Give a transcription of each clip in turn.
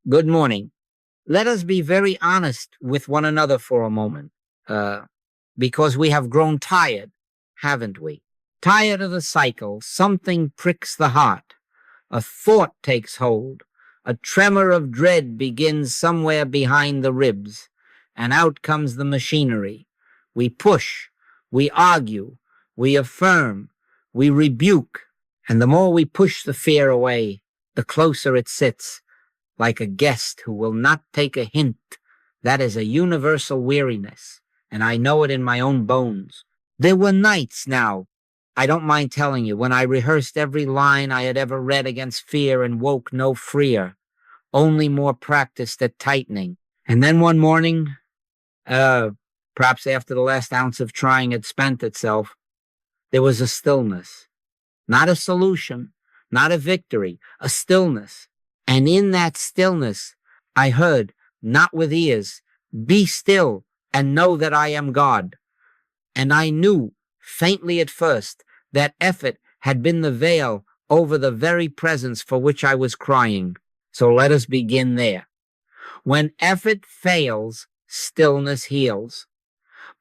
Good morning. Let us be very honest with one another for a moment, uh, because we have grown tired, haven't we? Tired of the cycle. Something pricks the heart. A thought takes hold. A tremor of dread begins somewhere behind the ribs, and out comes the machinery. We push, we argue, we affirm, we rebuke, and the more we push the fear away, the closer it sits, like a guest who will not take a hint. That is a universal weariness, and I know it in my own bones. There were nights now, I don't mind telling you, when I rehearsed every line I had ever read against fear and woke no freer, only more practiced at tightening. And then one morning, perhaps after the last ounce of trying had spent itself, there was a stillness. Not a solution, not a victory, a stillness. And in that stillness, I heard, not with ears, "Be still and know that I am God." And I knew, faintly at first, that effort had been the veil over the very presence for which I was crying. So let us begin there. When effort fails, stillness heals.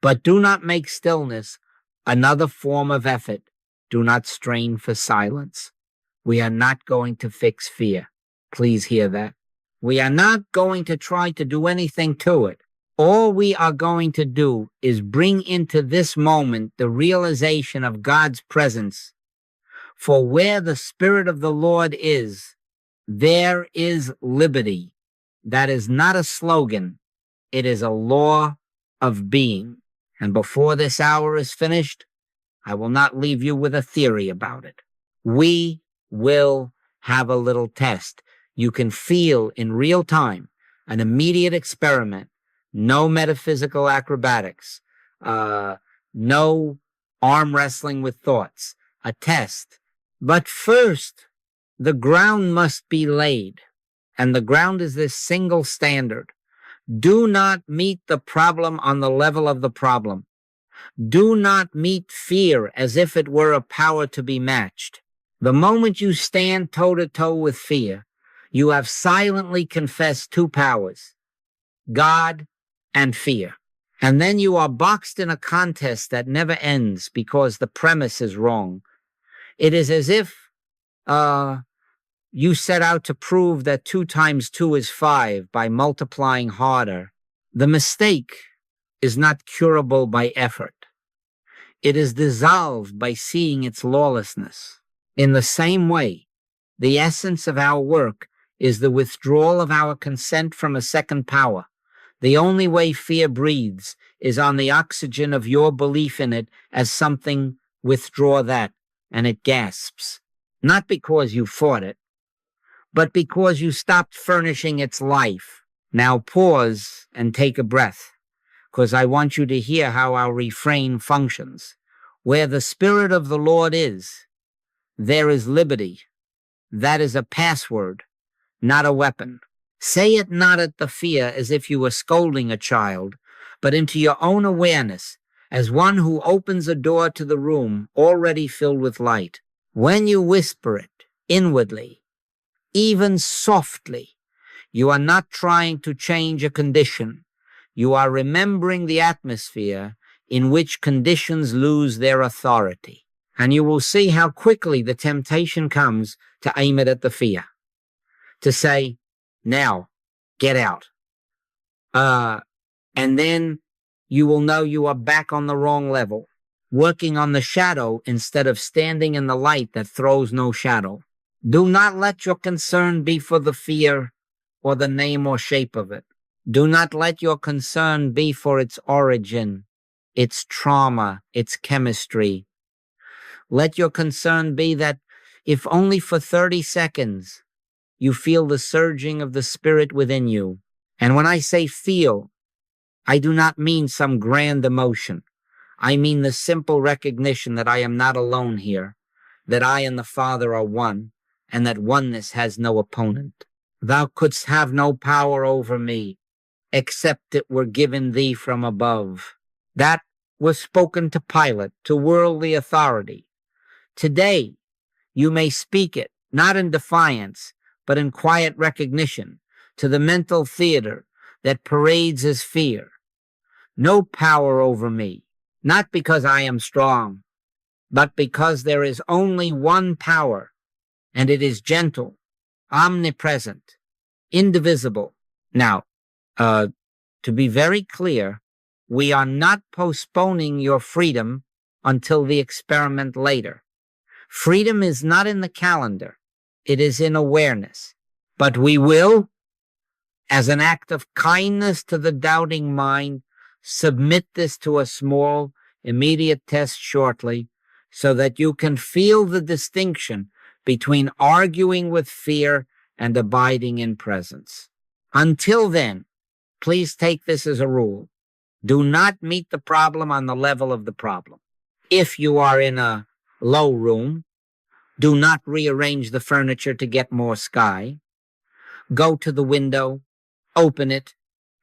But do not make stillness another form of effort. Do not strain for silence. We are not going to fix fear. Please hear that. We are not going to try to do anything to it. All we are going to do is bring into this moment the realization of God's presence. For where the Spirit of the Lord is, there is liberty. That is not a slogan. It is a law of being. And before this hour is finished, I will not leave you with a theory about it. We will have a little test. You can feel in real time an immediate experiment. No metaphysical acrobatics, no arm wrestling with thoughts, a test. But first, the ground must be laid, and the ground is this single standard. Do not meet the problem on the level of the problem. Do not meet fear as if it were a power to be matched. The moment you stand toe-to-toe with fear, you have silently confessed two powers, God and fear. And then you are boxed in a contest that never ends because the premise is wrong. It is as if you set out to prove that 2 times 2 is 5 by multiplying harder. The mistake is not curable by effort. It is dissolved by seeing its lawlessness. In the same way, the essence of our work is the withdrawal of our consent from a second power. The only way fear breathes is on the oxygen of your belief in it as something. Withdraw that, and it gasps. Not because you fought it, but because you stopped furnishing its life. Now pause and take a breath, because I want you to hear how our refrain functions. Where the Spirit of the Lord is, there is liberty. That is a password, not a weapon. Say it not at the fear as if you were scolding a child, but into your own awareness as one who opens a door to the room already filled with light. When you whisper it inwardly, even softly, you are not trying to change a condition. You are remembering the atmosphere in which conditions lose their authority. And you will see how quickly the temptation comes to aim it at the fear, to say, now, get out. And then you will know you are back on the wrong level, working on the shadow instead of standing in the light that throws no shadow. Do not let your concern be for the fear or the name or shape of it. Do not let your concern be for its origin, its trauma, its chemistry. Let your concern be that if only for 30 seconds, you feel the surging of the Spirit within you. And when I say feel, I do not mean some grand emotion. I mean the simple recognition that I am not alone here, that I and the Father are one, and that oneness has no opponent. Thou couldst have no power over me, except it were given thee from above. That was spoken to Pilate, to worldly authority. Today, you may speak it, not in defiance, but in quiet recognition, to the mental theater that parades as fear. No power over me, not because I am strong, but because there is only one power, and it is gentle, omnipresent, indivisible. Now, to be very clear, we are not postponing your freedom until the experiment later. Freedom is not in the calendar. It is in awareness. But we will, as an act of kindness to the doubting mind, submit this to a small, immediate test shortly so that you can feel the distinction between arguing with fear and abiding in presence. Until then, please take this as a rule. Do not meet the problem on the level of the problem. If you are in a low room, do not rearrange the furniture to get more sky. Go to the window, open it,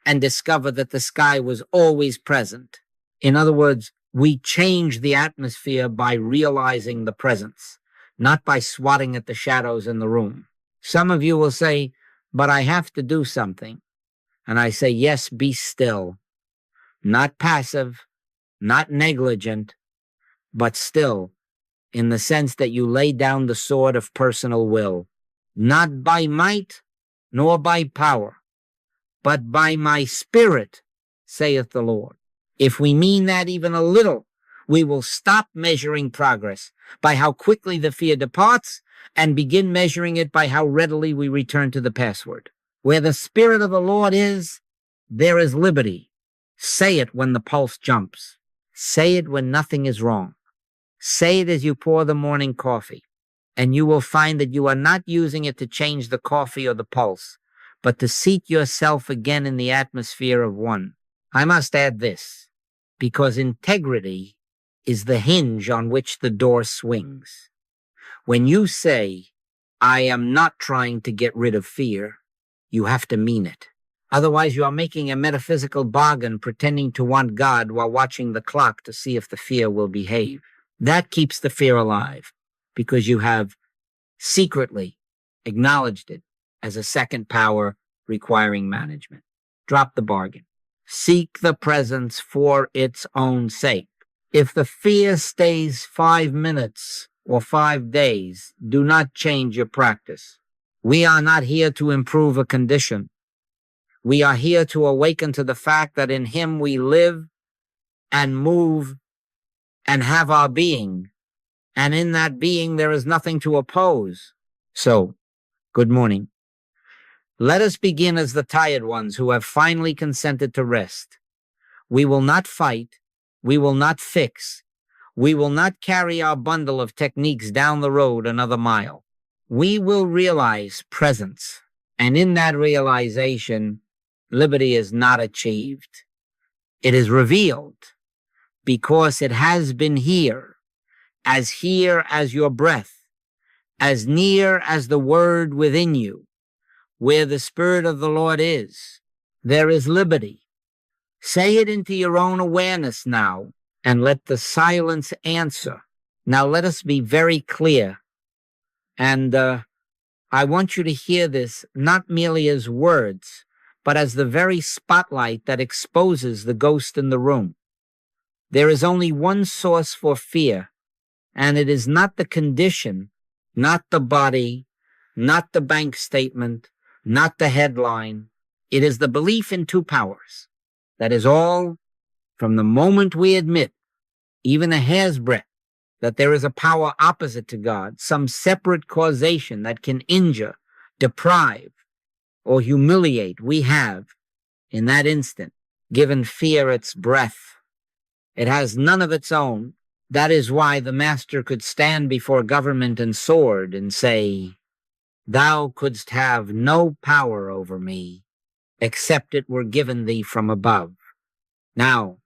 and discover that the sky was always present. In other words, we change the atmosphere by realizing the presence, not by swatting at the shadows in the room. Some of you will say, but I have to do something. And I say, yes, be still. Not passive, not negligent, but still, in the sense that you lay down the sword of personal will, not by might nor by power, but by my spirit, saith the Lord. If we mean that even a little, we will stop measuring progress by how quickly the fear departs and begin measuring it by how readily we return to the password. Where the Spirit of the Lord is, there is liberty. Say it when the pulse jumps. Say it when nothing is wrong. Say it as you pour the morning coffee, and you will find that you are not using it to change the coffee or the pulse, but to seat yourself again in the atmosphere of one. I must add this, because integrity is the hinge on which the door swings. When you say, I am not trying to get rid of fear, you have to mean it. Otherwise, you are making a metaphysical bargain pretending to want God while watching the clock to see if the fear will behave. That keeps the fear alive because you have secretly acknowledged it as a second power requiring management. Drop the bargain. Seek the presence for its own sake. If the fear stays 5 minutes or 5 days, do not change your practice. We are not here to improve a condition. We are here to awaken to the fact that in Him we live and move and have our being. And in that being, there is nothing to oppose. So, good morning. Let us begin as the tired ones who have finally consented to rest. We will not fight. We will not fix. We will not carry our bundle of techniques down the road another mile. We will realize presence. And in that realization, liberty is not achieved. It is revealed because it has been here as your breath, as near as the word within you. Where the Spirit of the Lord is, there is liberty. Say it into your own awareness now, and let the silence answer. Now let us be very clear. And I want you to hear this not merely as words, but as the very spotlight that exposes the ghost in the room. There is only one source for fear, and it is not the condition, not the body, not the bank statement, not the headline. It is the belief in two powers. That is all from the moment we admit, even a hair's breadth, that there is a power opposite to God, some separate causation that can injure, deprive, or humiliate. We have, in that instant, given fear its breath. It has none of its own. That is why the master could stand before government and sword and say, Thou couldst have no power over me, except it were given thee from above. Now,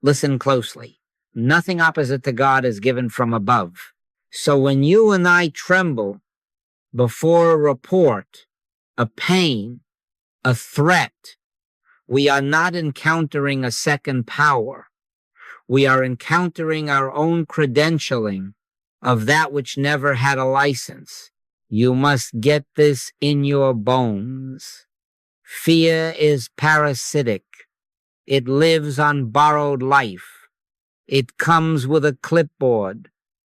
listen closely. Nothing opposite to God is given from above. So when you and I tremble before a report, a pain, a threat, we are not encountering a second power. We are encountering our own credentialing of that which never had a license. You must get this in your bones. Fear is parasitic. It lives on borrowed life. It comes with a clipboard,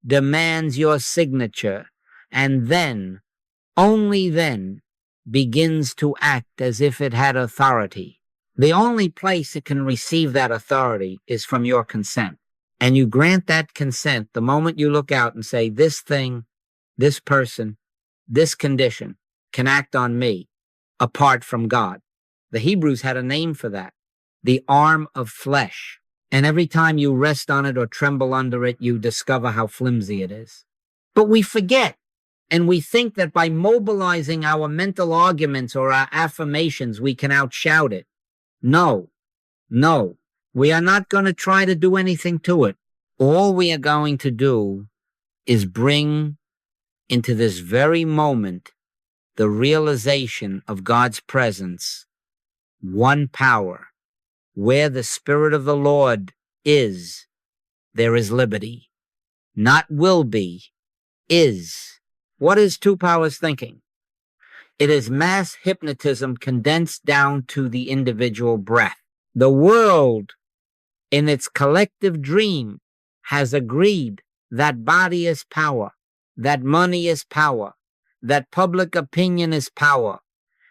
demands your signature, and then, only then, begins to act as if it had authority. The only place it can receive that authority is from your consent. And you grant that consent the moment you look out and say, this thing, this person, this condition can act on me apart from God. The Hebrews had a name for that, the arm of flesh. And every time you rest on it or tremble under it, you discover how flimsy it is. But we forget, and we think that by mobilizing our mental arguments or our affirmations, we can outshout it. No, we are not going to try to do anything to it. All we are going to do is bring into this very moment the realization of God's presence, one power. Where the Spirit of the Lord is, there is liberty. Not will be, is. What is two powers thinking? It is mass hypnotism condensed down to the individual breath. The world, in its collective dream, has agreed that body is power, that money is power, that public opinion is power,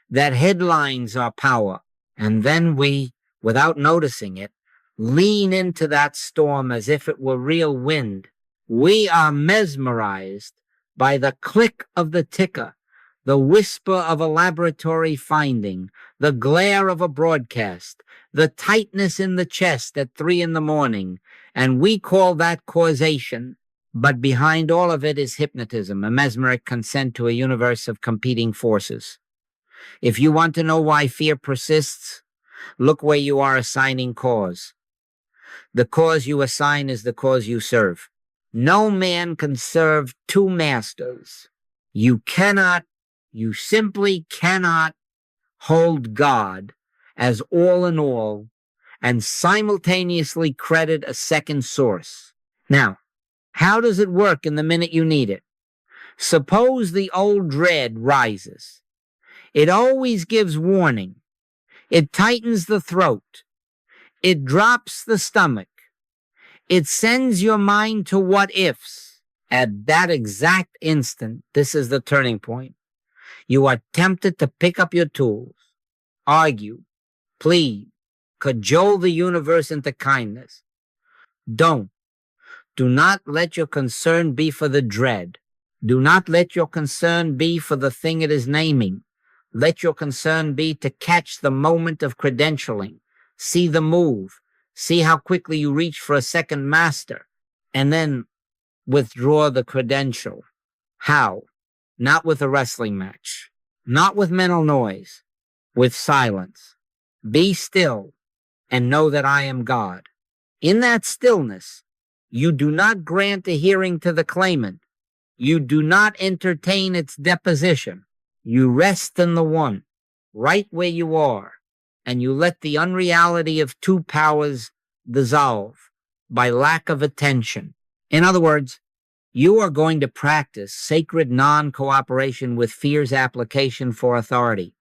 that headlines are power. And then we, without noticing it, lean into that storm as if it were real wind. We are mesmerized by the click of the ticker, the whisper of a laboratory finding, the glare of a broadcast, the tightness in the chest at 3 a.m, and we call that causation. But behind all of it is hypnotism, a mesmeric consent to a universe of competing forces. If you want to know why fear persists, look where you are assigning cause. The cause you assign is the cause you serve. No man can serve two masters. You simply cannot hold God as all in all and simultaneously credit a second source. Now, how does it work in the minute you need it? Suppose the old dread rises. It always gives warning. It tightens the throat. It drops the stomach. It sends your mind to what ifs. At that exact instant, this is the turning point. You are tempted to pick up your tools, argue, plead, cajole the universe into kindness. Don't. Do not let your concern be for the dread. Do not let your concern be for the thing it is naming. Let your concern be to catch the moment of credentialing, see the move, see how quickly you reach for a second master, and then withdraw the credential. How? Not with a wrestling match, not with mental noise, with silence. Be still and know that I am God. In that stillness, you do not grant a hearing to the claimant. You do not entertain its deposition. You rest in the one, right where you are, and you let the unreality of two powers dissolve by lack of attention. In other words, you are going to practice sacred non-cooperation with fear's application for authority.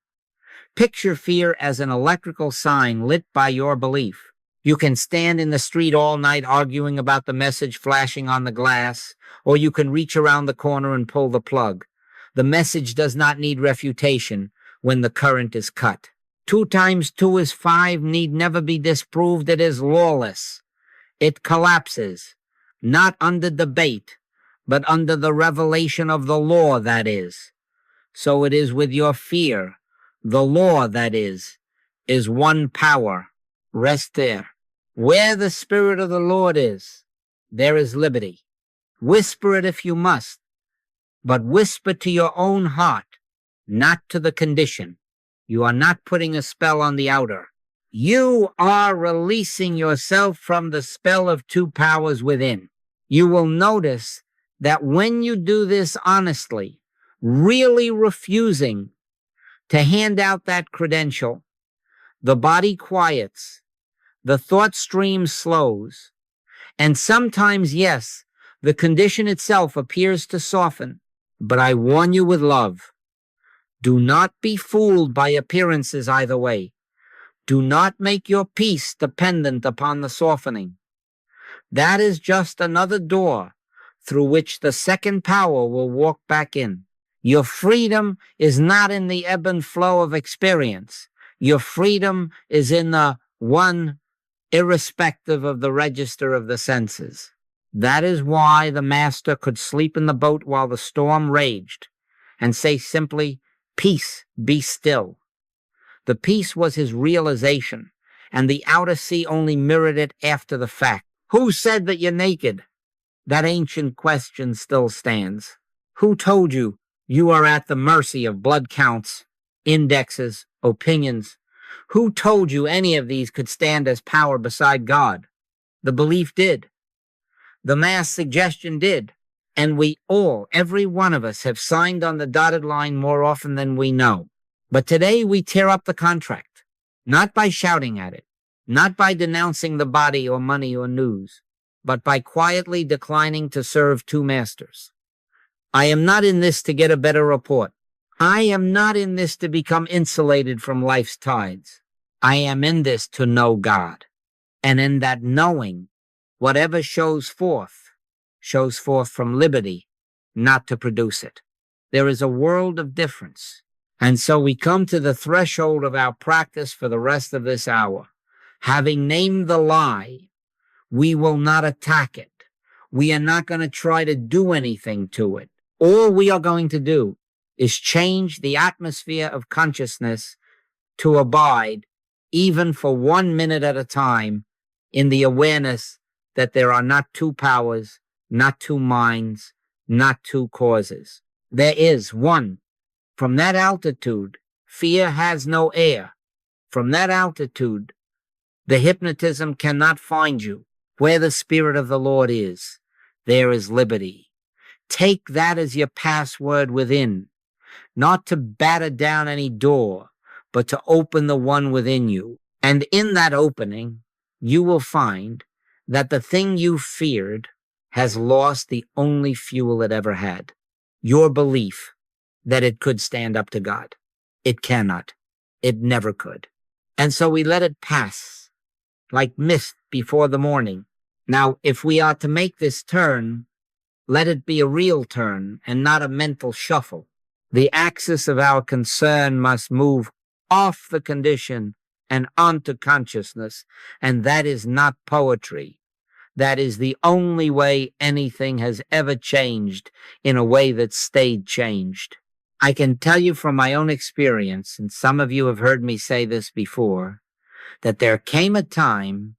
Picture fear as an electrical sign lit by your belief. You can stand in the street all night arguing about the message flashing on the glass, or you can reach around the corner and pull the plug. The message does not need refutation when the current is cut. 2 times 2 is 5 need never be disproved. It is lawless. It collapses, not under debate, but under the revelation of the law, that is. So it is with your fear. The law, that is one power. Rest there. Where the Spirit of the Lord is, there is liberty. Whisper it if you must, but whisper to your own heart, not to the condition. You are not putting a spell on the outer. You are releasing yourself from the spell of two powers within. You will notice that when you do this honestly, really refusing to hand out that credential, the body quiets, the thought stream slows, and sometimes, yes, the condition itself appears to soften. But I warn you with love, Do not be fooled by appearances either way. Do not make your peace dependent upon the softening. That is just another door through which the second power will walk back in. Your freedom is not in the ebb and flow of experience. Your freedom is in the one irrespective of the register of the senses. That is why the master could sleep in the boat while the storm raged and say simply, "Peace, be still." The peace was his realization, and the outer sea only mirrored it after the fact. Who said that you're naked? That ancient question still stands. Who told you you are at the mercy of blood counts, indexes, opinions? Who told you any of these could stand as power beside God? The belief did. The mass suggestion did. And we all, every one of us, have signed on the dotted line more often than we know. But today we tear up the contract, not by shouting at it, not by denouncing the body or money or news, but by quietly declining to serve two masters. I am not in this to get a better report. I am not in this to become insulated from life's tides. I am in this to know God. And in that knowing, whatever shows forth from liberty, not to produce it. There is a world of difference. And so we come to the threshold of our practice for the rest of this hour. Having named the lie, we will not attack it. We are not going to try to do anything to it. All we are going to do is change the atmosphere of consciousness to abide, even for 1 minute at a time, in the awareness that there are not two powers, not two minds, not two causes. There is one. From that altitude, fear has no air. From that altitude, the hypnotism cannot find you. Where the Spirit of the Lord is, there is liberty. Take that as your password within, not to batter down any door, but to open the one within you. And in that opening, you will find that the thing you feared has lost the only fuel it ever had, your belief that it could stand up to God. It cannot. It never could. And so we let it pass like mist before the morning. Now, if we are to make this turn, let it be a real turn and not a mental shuffle. The axis of our concern must move off the condition and onto consciousness, and that is not poetry. That is the only way anything has ever changed in a way that stayed changed. I can tell you from my own experience, and some of you have heard me say this before, that there came a time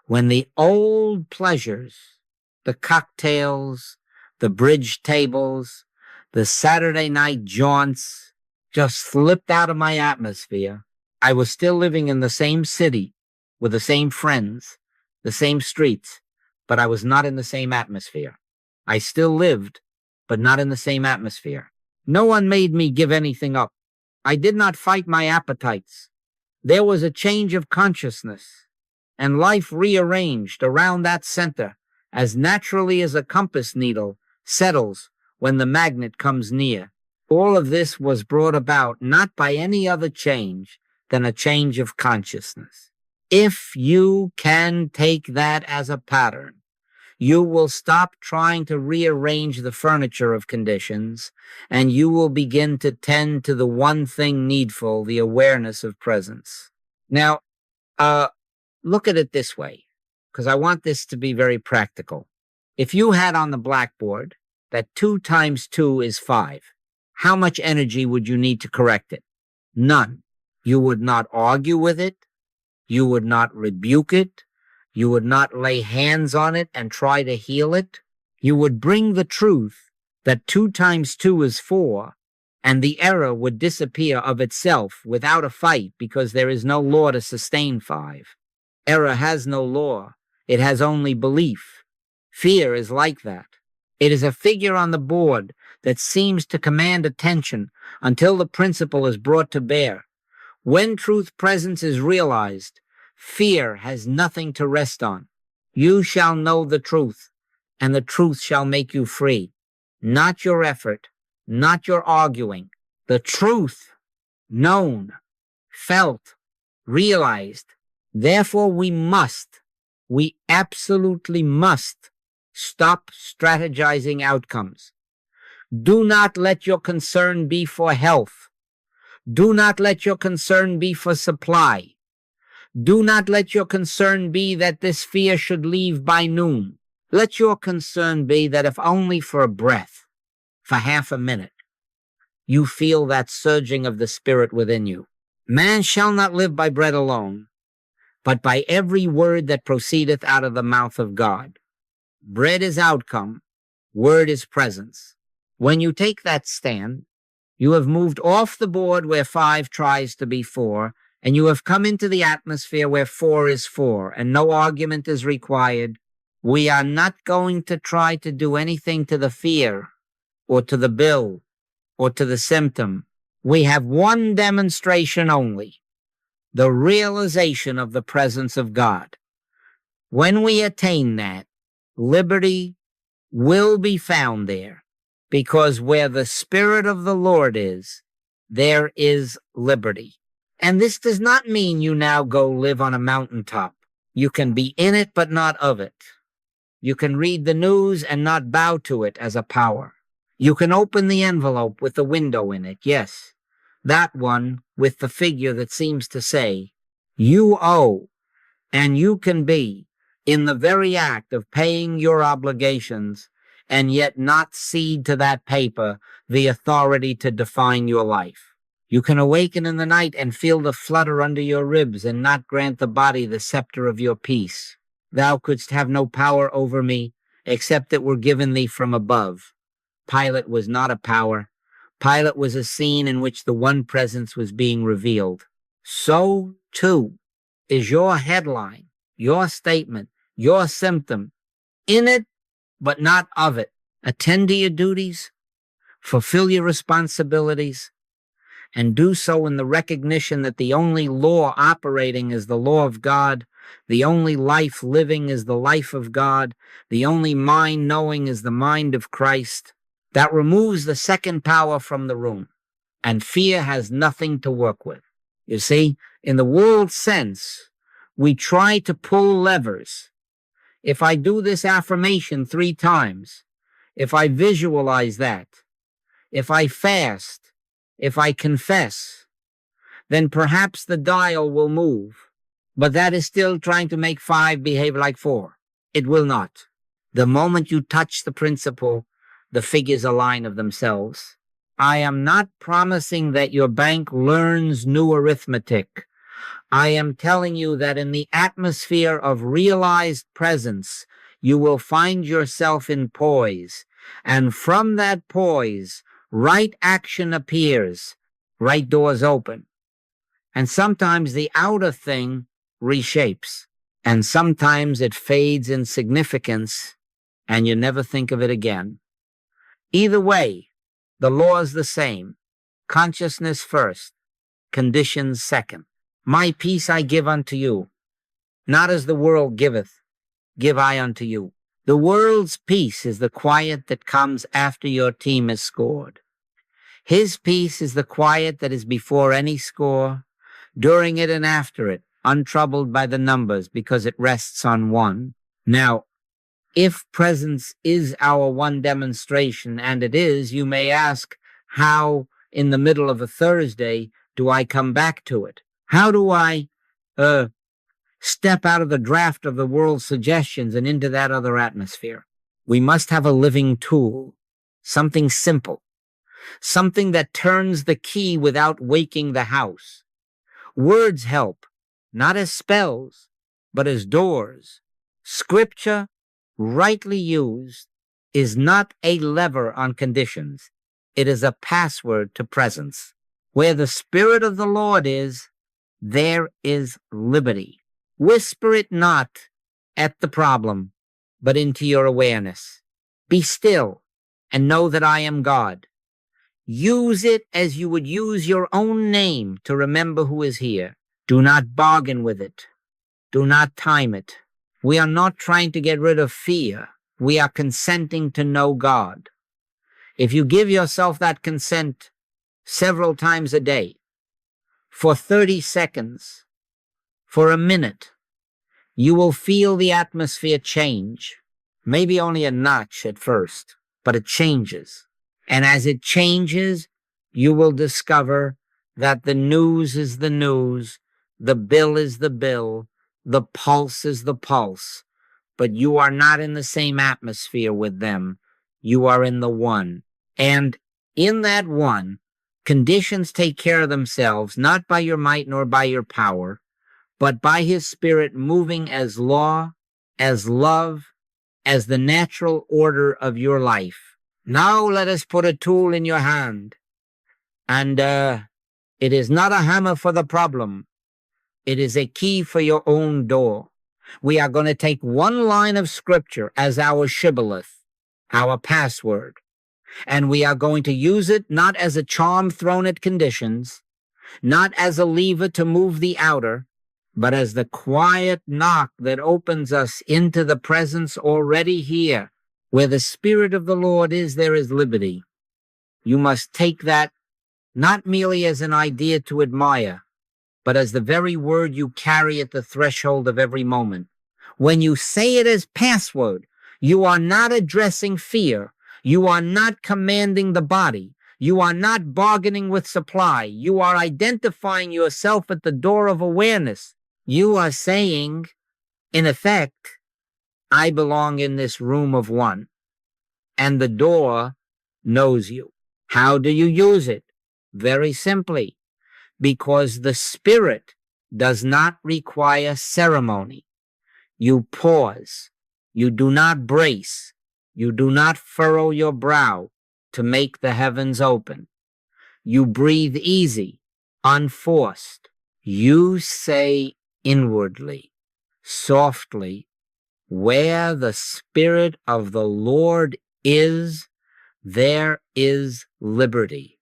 when the old pleasures, the cocktails, the bridge tables, the Saturday night jaunts, just slipped out of my atmosphere. I was still living in the same city with the same friends, the same streets, but I was not in the same atmosphere. I still lived, but not in the same atmosphere. No one made me give anything up. I did not fight my appetites. There was a change of consciousness, and life rearranged around that center as naturally as a compass needle settles when the magnet comes near. All of this was brought about not by any other change than a change of consciousness. If you can take that as a pattern, you will stop trying to rearrange the furniture of conditions, and you will begin to tend to the one thing needful, the awareness of presence. Now, look at it this way, because I want this to be very practical. If you had on the blackboard that 2 times 2 is 5, how much energy would you need to correct it? None. You would not argue with it. You would not rebuke it. You would not lay hands on it and try to heal it. You would bring the truth that 2 times 2 is 4, and the error would disappear of itself without a fight, because there is no law to sustain 5. Error has no law. It has only belief. Fear is like that. It is a figure on the board that seems to command attention until the principle is brought to bear. When truth presence is realized, fear has nothing to rest on. You shall know the truth, and the truth shall make you free. Not your effort, not your arguing, the truth known, felt, realized. Therefore, we absolutely must stop strategizing outcomes. Do not let your concern be for health. Do not let your concern be for supply. Do not let your concern be that this fear should leave by noon. Let your concern be that if only for a breath, for half a minute, you feel that surging of the Spirit within you. Man shall not live by bread alone, but by every word that proceedeth out of the mouth of God. Bread is outcome, word is presence. When you take that stand, you have moved off the board where 5 tries to be 4, and you have come into the atmosphere where 4 is 4, and no argument is required. We are not going to try to do anything to the fear, or to the bill, or to the symptom. We have one demonstration only, the realization of the presence of God. When we attain that, liberty will be found there, because where the Spirit of the Lord is, there is liberty. And this does not mean you now go live on a mountaintop. You can be in it, but not of it. You can read the news and not bow to it as a power. You can open the envelope with the window in it, yes, that one with the figure that seems to say, you owe, and you can be in the very act of paying your obligations and yet not cede to that paper the authority to define your life. You can awaken in the night and feel the flutter under your ribs and not grant the body the scepter of your peace. Thou couldst have no power over me except it were given thee from above. Pilate was not a power. Pilate was a scene in which the one presence was being revealed. So, too, is your headline, your statement, your symptom, in it, but not of it. Attend to your duties, fulfill your responsibilities, and do so in the recognition that the only law operating is the law of God, the only life living is the life of God, the only mind knowing is the mind of Christ. That removes the second power from the room, and fear has nothing to work with. You see, in the world sense, we try to pull levers. If I do this affirmation 3 times, if I visualize that, if I fast, if I confess, then perhaps the dial will move. But that is still trying to make 5 behave like 4. It will not. The moment you touch the principle, the figures align of themselves. I am not promising that your bank learns new arithmetic. I am telling you that in the atmosphere of realized presence, you will find yourself in poise. And from that poise, right action appears, right doors open. And sometimes the outer thing reshapes, and sometimes it fades in significance, and you never think of it again. Either way, the law is the same. Consciousness first, conditions second. My peace I give unto you, not as the world giveth, give I unto you. The world's peace is the quiet that comes after your team is scored. His peace is the quiet that is before any score, during it and after it, untroubled by the numbers because it rests on one. Now, if presence is our one demonstration, and it is, you may ask, how in the middle of a Thursday do I come back to it? How do I step out of the draft of the world's suggestions and into that other atmosphere? We must have a living tool, something simple, something that turns the key without waking the house. Words help, not as spells, but as doors. Scripture, rightly used, is not a lever on conditions. It is a password to presence. Where the Spirit of the Lord is, there is liberty. Whisper it not at the problem, but into your awareness. Be still and know that I am God. Use it as you would use your own name to remember who is here. Do not bargain with it. Do not time it. We are not trying to get rid of fear. We are consenting to know God. If you give yourself that consent, several times a day, for 30 seconds, for a minute, you will feel the atmosphere change. Maybe only a notch at first, but it changes. And as it changes, you will discover that the news is the news, the bill is the bill, the pulse is the pulse, but you are not in the same atmosphere with them. You are in the one. And in that one, conditions take care of themselves, not by your might nor by your power, but by his spirit moving as law, as love, as the natural order of your life. Now let us put a tool in your hand. And it is not a hammer for the problem. It is a key for your own door. We are going to take one line of scripture as our shibboleth, our password, and we are going to use it not as a charm thrown at conditions, not as a lever to move the outer, but as the quiet knock that opens us into the presence already here. Where the Spirit of the Lord is, there is liberty. You must take that not merely as an idea to admire, but as the very word you carry at the threshold of every moment. When you say it as password, you are not addressing fear. You are not commanding the body. You are not bargaining with supply. You are identifying yourself at the door of awareness. You are saying, in effect, I belong in this room of one, and the door knows you. How do you use it? Very simply, because the Spirit does not require ceremony. You pause. You do not brace. You do not furrow your brow to make the heavens open. You breathe easy, unforced. You say inwardly, softly, where the Spirit of the Lord is, there is liberty.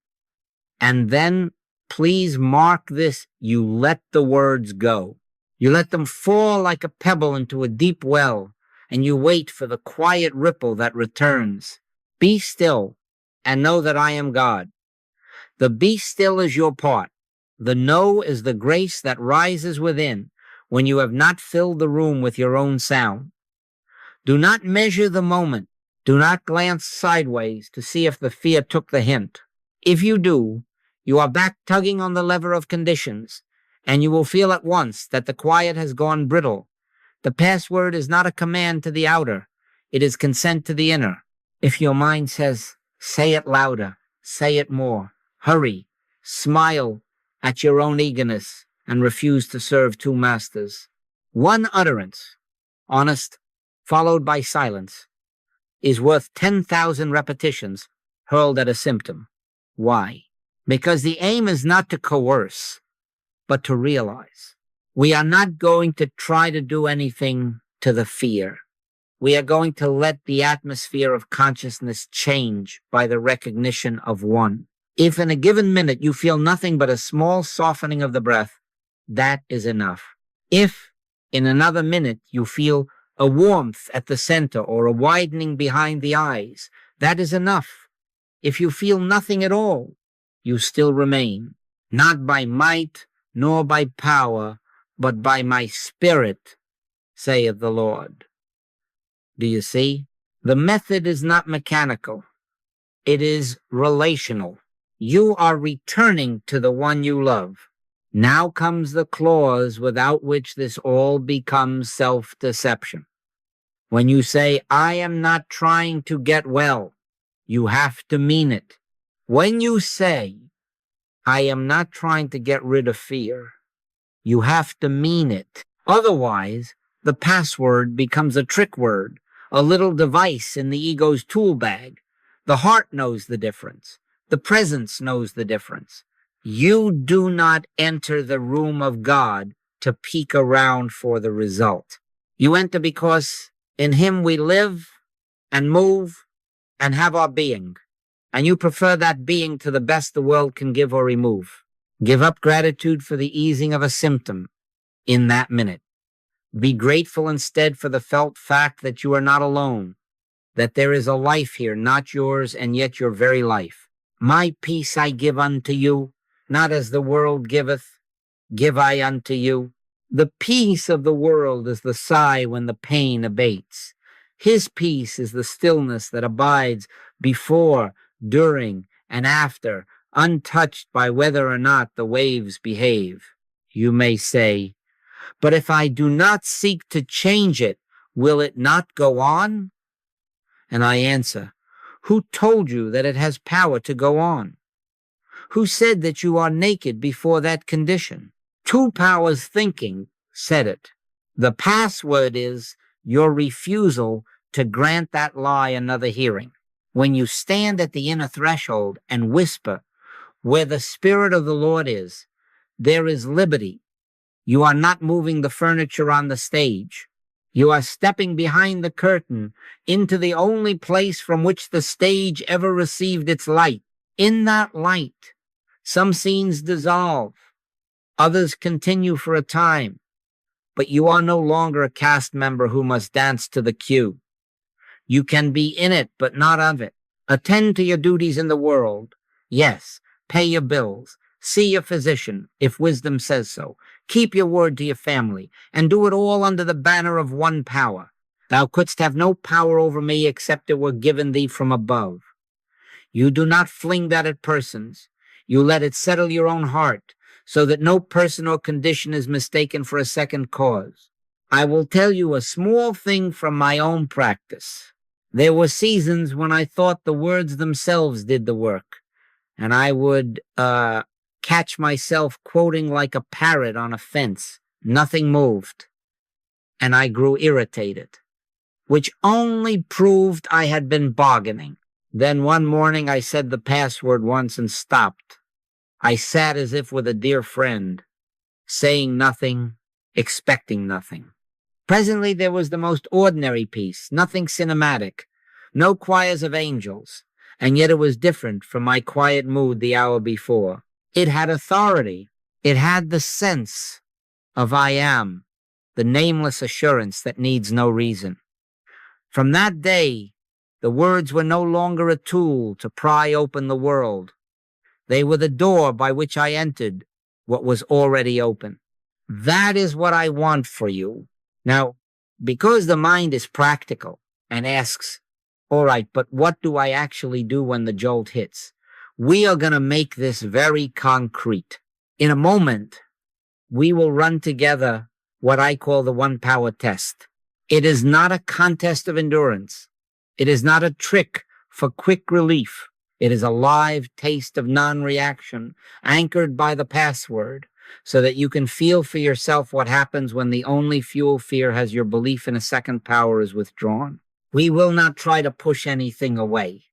And then, please mark this, you let the words go. You let them fall like a pebble into a deep well, and you wait for the quiet ripple that returns. Be still and know that I am God. The be still is your part. The know is the grace that rises within when you have not filled the room with your own sound. Do not measure the moment. Do not glance sideways to see if the fear took the hint. If you do, you are back tugging on the lever of conditions, and you will feel at once that the quiet has gone brittle. The password is not a command to the outer. It is consent to the inner. If your mind says, say it louder, say it more, hurry, smile at your own eagerness, and refuse to serve two masters. One utterance, honest, followed by silence, is worth 10,000 repetitions hurled at a symptom. Why? Because the aim is not to coerce, but to realize. We are not going to try to do anything to the fear. We are going to let the atmosphere of consciousness change by the recognition of one. If in a given minute you feel nothing but a small softening of the breath, that is enough. If in another minute you feel a warmth at the center or a widening behind the eyes, that is enough. If you feel nothing at all, you still remain, not by might nor by power, but by my Spirit, saith the Lord. Do you see? The method is not mechanical. It is relational. You are returning to the one you love. Now comes the clause without which this all becomes self-deception. When you say, I am not trying to get well, you have to mean it. When you say, I am not trying to get rid of fear, you have to mean it. Otherwise, the password becomes a trick word, a little device in the ego's tool bag. The heart knows the difference. The presence knows the difference. You do not enter the room of God to peek around for the result. You enter because in Him we live and move and have our being. And you prefer that being to the best the world can give or remove. Give up gratitude for the easing of a symptom in that minute. Be grateful instead for the felt fact that you are not alone, that there is a life here, not yours, and yet your very life. My peace I give unto you, not as the world giveth, give I unto you. The peace of the world is the sigh when the pain abates. His peace is the stillness that abides before, during, and after, untouched by whether or not the waves behave. You may say, but if I do not seek to change it, will it not go on? And I answer, who told you that it has power to go on? Who said that you are naked before that condition? Two powers thinking said it. The password is your refusal to grant that lie another hearing. When you stand at the inner threshold and whisper, where the Spirit of the Lord is, there is liberty. You are not moving the furniture on the stage. You are stepping behind the curtain into the only place from which the stage ever received its light. In that light, some scenes dissolve, others continue for a time, but you are no longer a cast member who must dance to the cue. You can be in it, but not of it. Attend to your duties in the world. Yes, pay your bills. See your physician, if wisdom says so. Keep your word to your family, and do it all under the banner of one power. Thou couldst have no power over me except it were given thee from above. You do not fling that at persons. You let it settle your own heart, so that no person or condition is mistaken for a second cause. I will tell you a small thing from my own practice. There were seasons when I thought the words themselves did the work, and I would catch myself quoting like a parrot on a fence. Nothing moved, and I grew irritated, which only proved I had been bargaining. Then one morning I said the password once and stopped. I sat as if with a dear friend, saying nothing, expecting nothing. Presently there was the most ordinary peace, nothing cinematic, no choirs of angels, and yet it was different from my quiet mood the hour before. It had authority. It had the sense of I am, the nameless assurance that needs no reason. From that day, the words were no longer a tool to pry open the world. They were the door by which I entered what was already open. That is what I want for you. Now, because the mind is practical and asks, all right, but what do I actually do when the jolt hits? We are going to make this very concrete. In a moment, we will run together what I call the one power test. It is not a contest of endurance. It is not a trick for quick relief. It is a live taste of non-reaction, anchored by the password, so that you can feel for yourself what happens when the only fuel fear has your belief in a second power is withdrawn. We will not try to push anything away.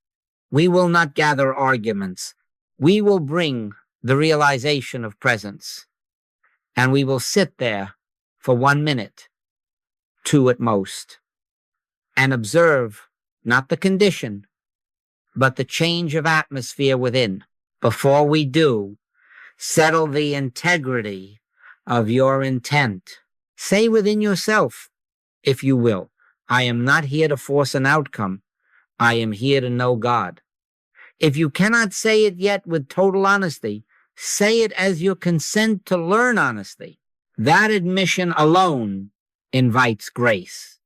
We will not gather arguments. We will bring the realization of presence, and we will sit there for 1 minute, 2 at most, and observe not the condition, but the change of atmosphere within. Before we do, settle the integrity of your intent. Say within yourself, if you will, I am not here to force an outcome. I am here to know God. If you cannot say it yet with total honesty, say it as your consent to learn honesty. That admission alone invites grace.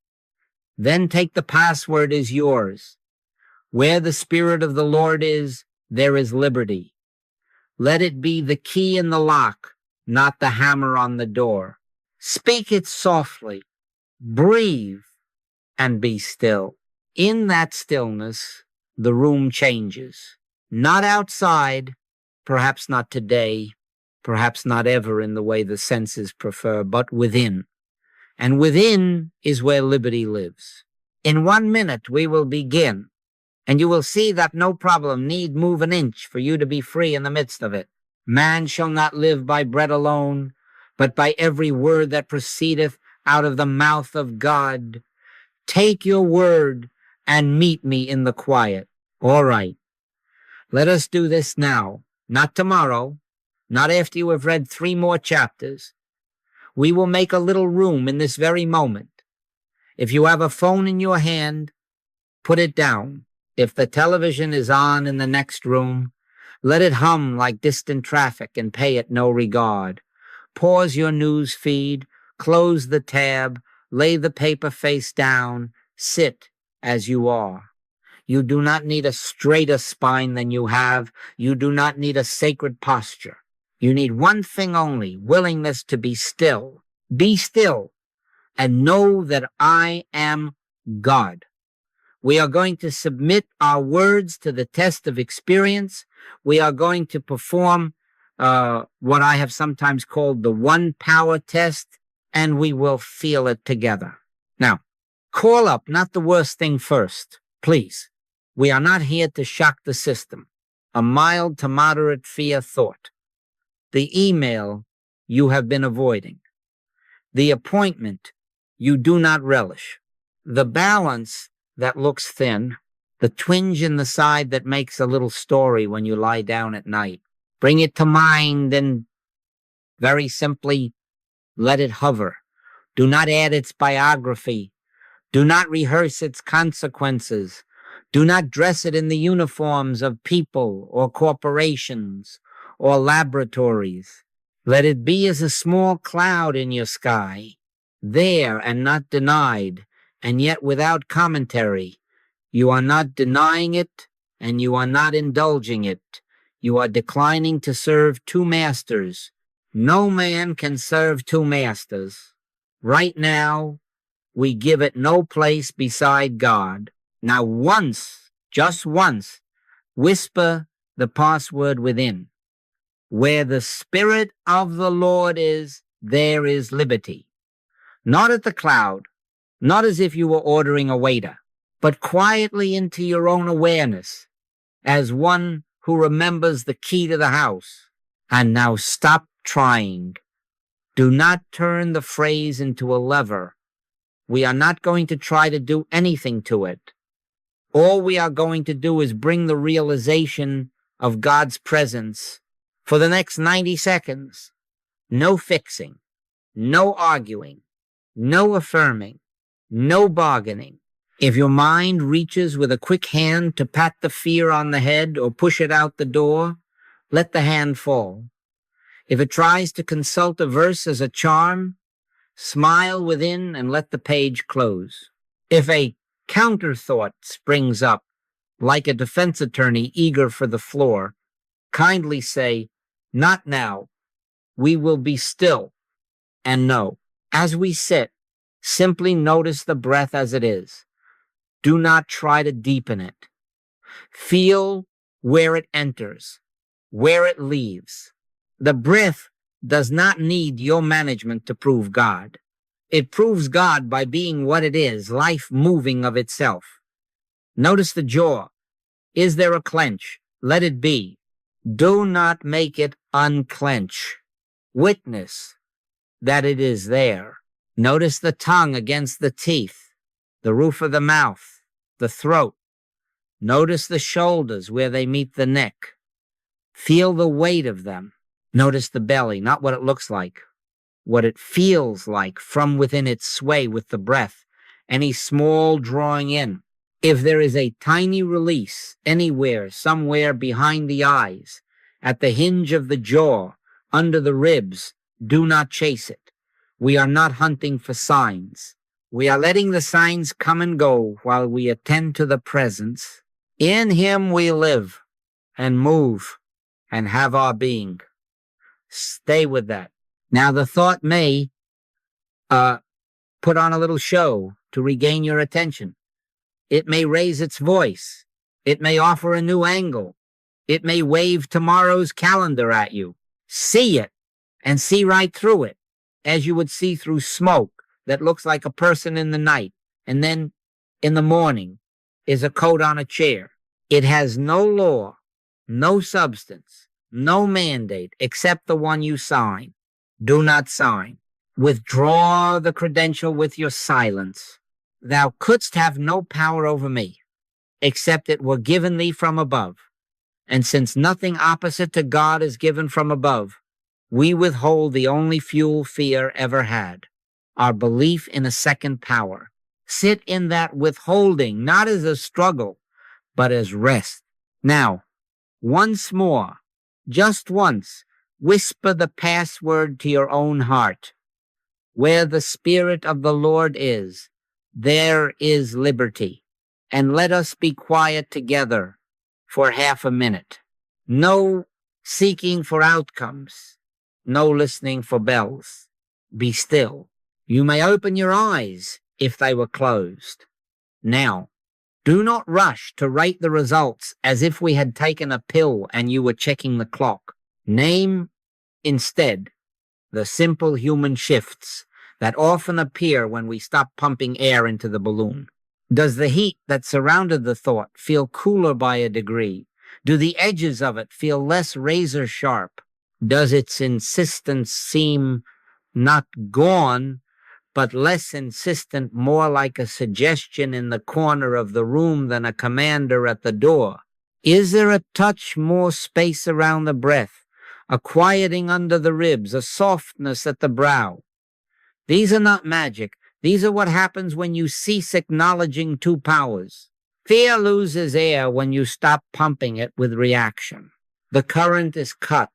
Then take the password as yours. Where the Spirit of the Lord is, there is liberty. Let it be the key in the lock, not the hammer on the door. Speak it softly. Breathe and be still. In that stillness, the room changes. Not outside, perhaps not today, perhaps not ever in the way the senses prefer, but within. And within is where liberty lives. In 1 minute, we will begin, and you will see that no problem need move an inch for you to be free in the midst of it. Man shall not live by bread alone, but by every word that proceedeth out of the mouth of God. Take your word and meet me in the quiet. All right. Let us do this now, not tomorrow, not after you have read 3 more chapters. We will make a little room in this very moment. If you have a phone in your hand, put it down. If the television is on in the next room, Let it hum like distant traffic and pay it no regard. Pause your news feed, close the tab, lay the paper face down, sit as you are. You do not need a straighter spine than you have. You do not need a sacred posture. You need one thing only, willingness to be still. Be still and know that I am God. We are going to submit our words to the test of experience. We are going to perform what I have sometimes called the one power test, and we will feel it together. Now, call up not the worst thing first, please. We are not here to shock the system. A mild to moderate fear thought. The email you have been avoiding. The appointment you do not relish. The balance that looks thin. The twinge in the side that makes a little story when you lie down at night. Bring it to mind and very simply let it hover. Do not add its biography. Do not rehearse its consequences. Do not dress it in the uniforms of people or corporations or laboratories. Let it be as a small cloud in your sky, there and not denied, and yet without commentary. You are not denying it, and you are not indulging it. You are declining to serve two masters. No man can serve two masters. Right now, we give it no place beside God. Now once, just once, whisper the password within. Where the Spirit of the Lord is, there is liberty. Not at the cloud, not as if you were ordering a waiter, but quietly into your own awareness, as one who remembers the key to the house. And now stop trying. Do not turn the phrase into a lever. We are not going to try to do anything to it. All we are going to do is bring the realization of God's presence for the next 90 seconds. No fixing, no arguing, no affirming, no bargaining. If your mind reaches with a quick hand to pat the fear on the head or push it out the door, let the hand fall. If it tries to consult a verse as a charm, smile within and let the page close. If a counter thought springs up, like a defense attorney eager for the floor, kindly say, "Not now. We will be still and know." As we sit, simply notice the breath as it is. Do not try to deepen it. Feel where it enters, where it leaves. The breath does not need your management to prove God. It proves God by being what it is, life moving of itself. Notice the jaw. Is there a clench? Let it be. Do not make it unclench. Witness that it is there. Notice the tongue against the teeth, the roof of the mouth, the throat. Notice the shoulders where they meet the neck. Feel the weight of them. Notice the belly, not what it looks like, what it feels like from within its sway with the breath, any small drawing in. If there is a tiny release anywhere, somewhere behind the eyes, at the hinge of the jaw, under the ribs, do not chase it. We are not hunting for signs. We are letting the signs come and go while we attend to the presence. In Him we live and move and have our being. Stay with that. Now the thought may put on a little show to regain your attention. It may raise its voice. It may offer a new angle. It may wave tomorrow's calendar at you. See it and see right through it, as you would see through smoke that looks like a person in the night, and then in the morning is a coat on a chair. It has no law, no substance, no mandate except the one you sign. Do not sign. Withdraw the credential with your silence. Thou couldst have no power over me, except it were given thee from above. And since nothing opposite to God is given from above, we withhold the only fuel fear ever had, our belief in a second power. Sit in that withholding, not as a struggle, but as rest. Now, Once more, just once, whisper the password to your own heart. Where the Spirit of the Lord is, there is liberty. And let us be quiet together for half a minute. No seeking for outcomes. No listening for bells. Be still. You may open your eyes if they were closed. Now, do not rush to rate the results as if we had taken a pill and you were checking the clock. Name, instead, the simple human shifts that often appear when we stop pumping air into the balloon. Does the heat that surrounded the thought feel cooler by a degree? Do the edges of it feel less razor sharp? Does its insistence seem not gone, but less insistent, more like a suggestion in the corner of the room than a commander at the door? Is there a touch more space around the breath, a quieting under the ribs, a softness at the brow? These are not magic. These are what happens when you cease acknowledging two powers. Fear loses air when you stop pumping it with reaction. The current is cut.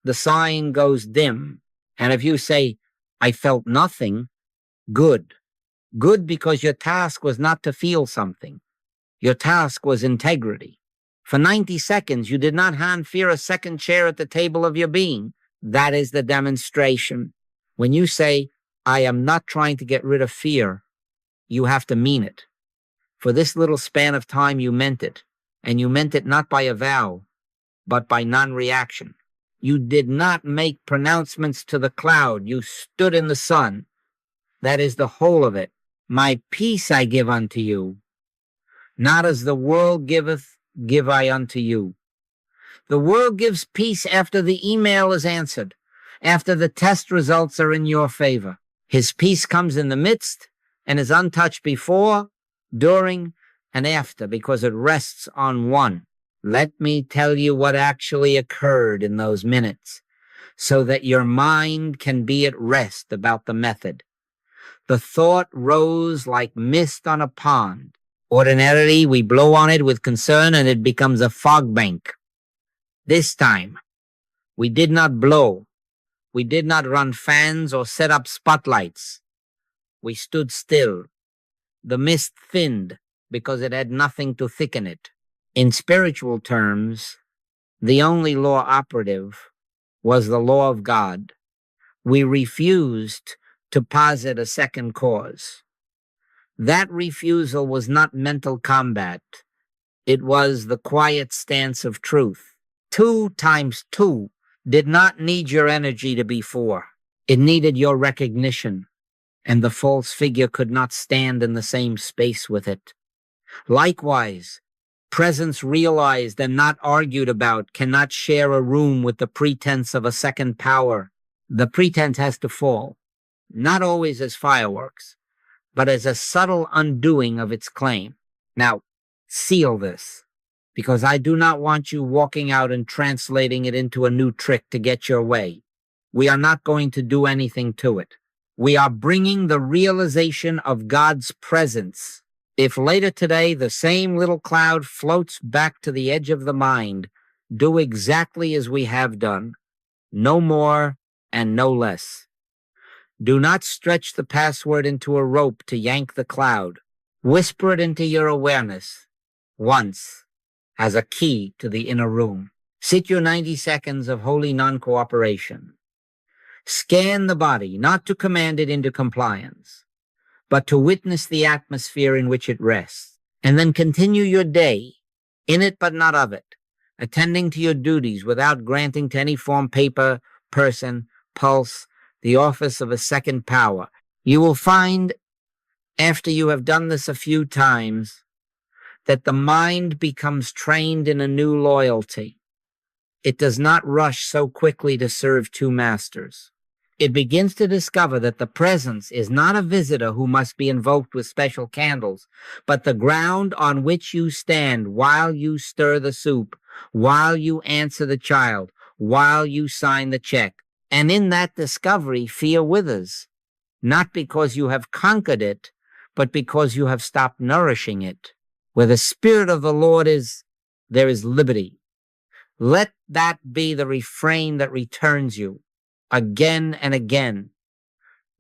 The sign goes dim. And if you say, I felt nothing, good. Good because your task was not to feel something. Your task was integrity. For 90 seconds, you did not hand fear a second chair at the table of your being. That is the demonstration. When you say, I am not trying to get rid of fear, you have to mean it. For this little span of time, you meant it. And you meant it not by a vow, but by non-reaction. You did not make pronouncements to the cloud. You stood in the sun. That is the whole of it. My peace I give unto you. Not as the world giveth, give I unto you. The world gives peace after the email is answered, after the test results are in your favor. His peace comes in the midst and is untouched before, during, and after, because it rests on one. Let me tell you what actually occurred in those minutes, so that your mind can be at rest about the method. The thought rose like mist on a pond. Ordinarily, we blow on it with concern and it becomes a fog bank. This time, we did not blow. We did not run fans or set up spotlights. We stood still. The mist thinned because it had nothing to thicken it. In spiritual terms, the only law operative was the law of God. We refused to posit a second cause. That refusal was not mental combat. It was the quiet stance of truth. 2 times 2 did not need your energy to be 4. It needed your recognition, and the false figure could not stand in the same space with it. Likewise, presence realized and not argued about cannot share a room with the pretense of a second power. The pretense has to fall, not always as fireworks, but as a subtle undoing of its claim. Now, seal this, because I do not want you walking out and translating it into a new trick to get your way. We are not going to do anything to it. We are bringing the realization of God's presence. If later today the same little cloud floats back to the edge of the mind, do exactly as we have done, no more and no less. Do not stretch the password into a rope to yank the cloud. Whisper it into your awareness once as a key to the inner room. Sit your 90 seconds of holy non-cooperation. Scan the body, not to command it into compliance, but to witness the atmosphere in which it rests. And then continue your day, in it but not of it, attending to your duties without granting to any form, paper, person, pulse, the office of a second power. You will find, after you have done this a few times, that the mind becomes trained in a new loyalty. It does not rush so quickly to serve 2 masters. It begins to discover that the presence is not a visitor who must be invoked with special candles, but the ground on which you stand while you stir the soup, while you answer the child, while you sign the check. And in that discovery, fear withers, not because you have conquered it, but because you have stopped nourishing it. Where the Spirit of the Lord is, there is liberty. Let that be the refrain that returns you again and again,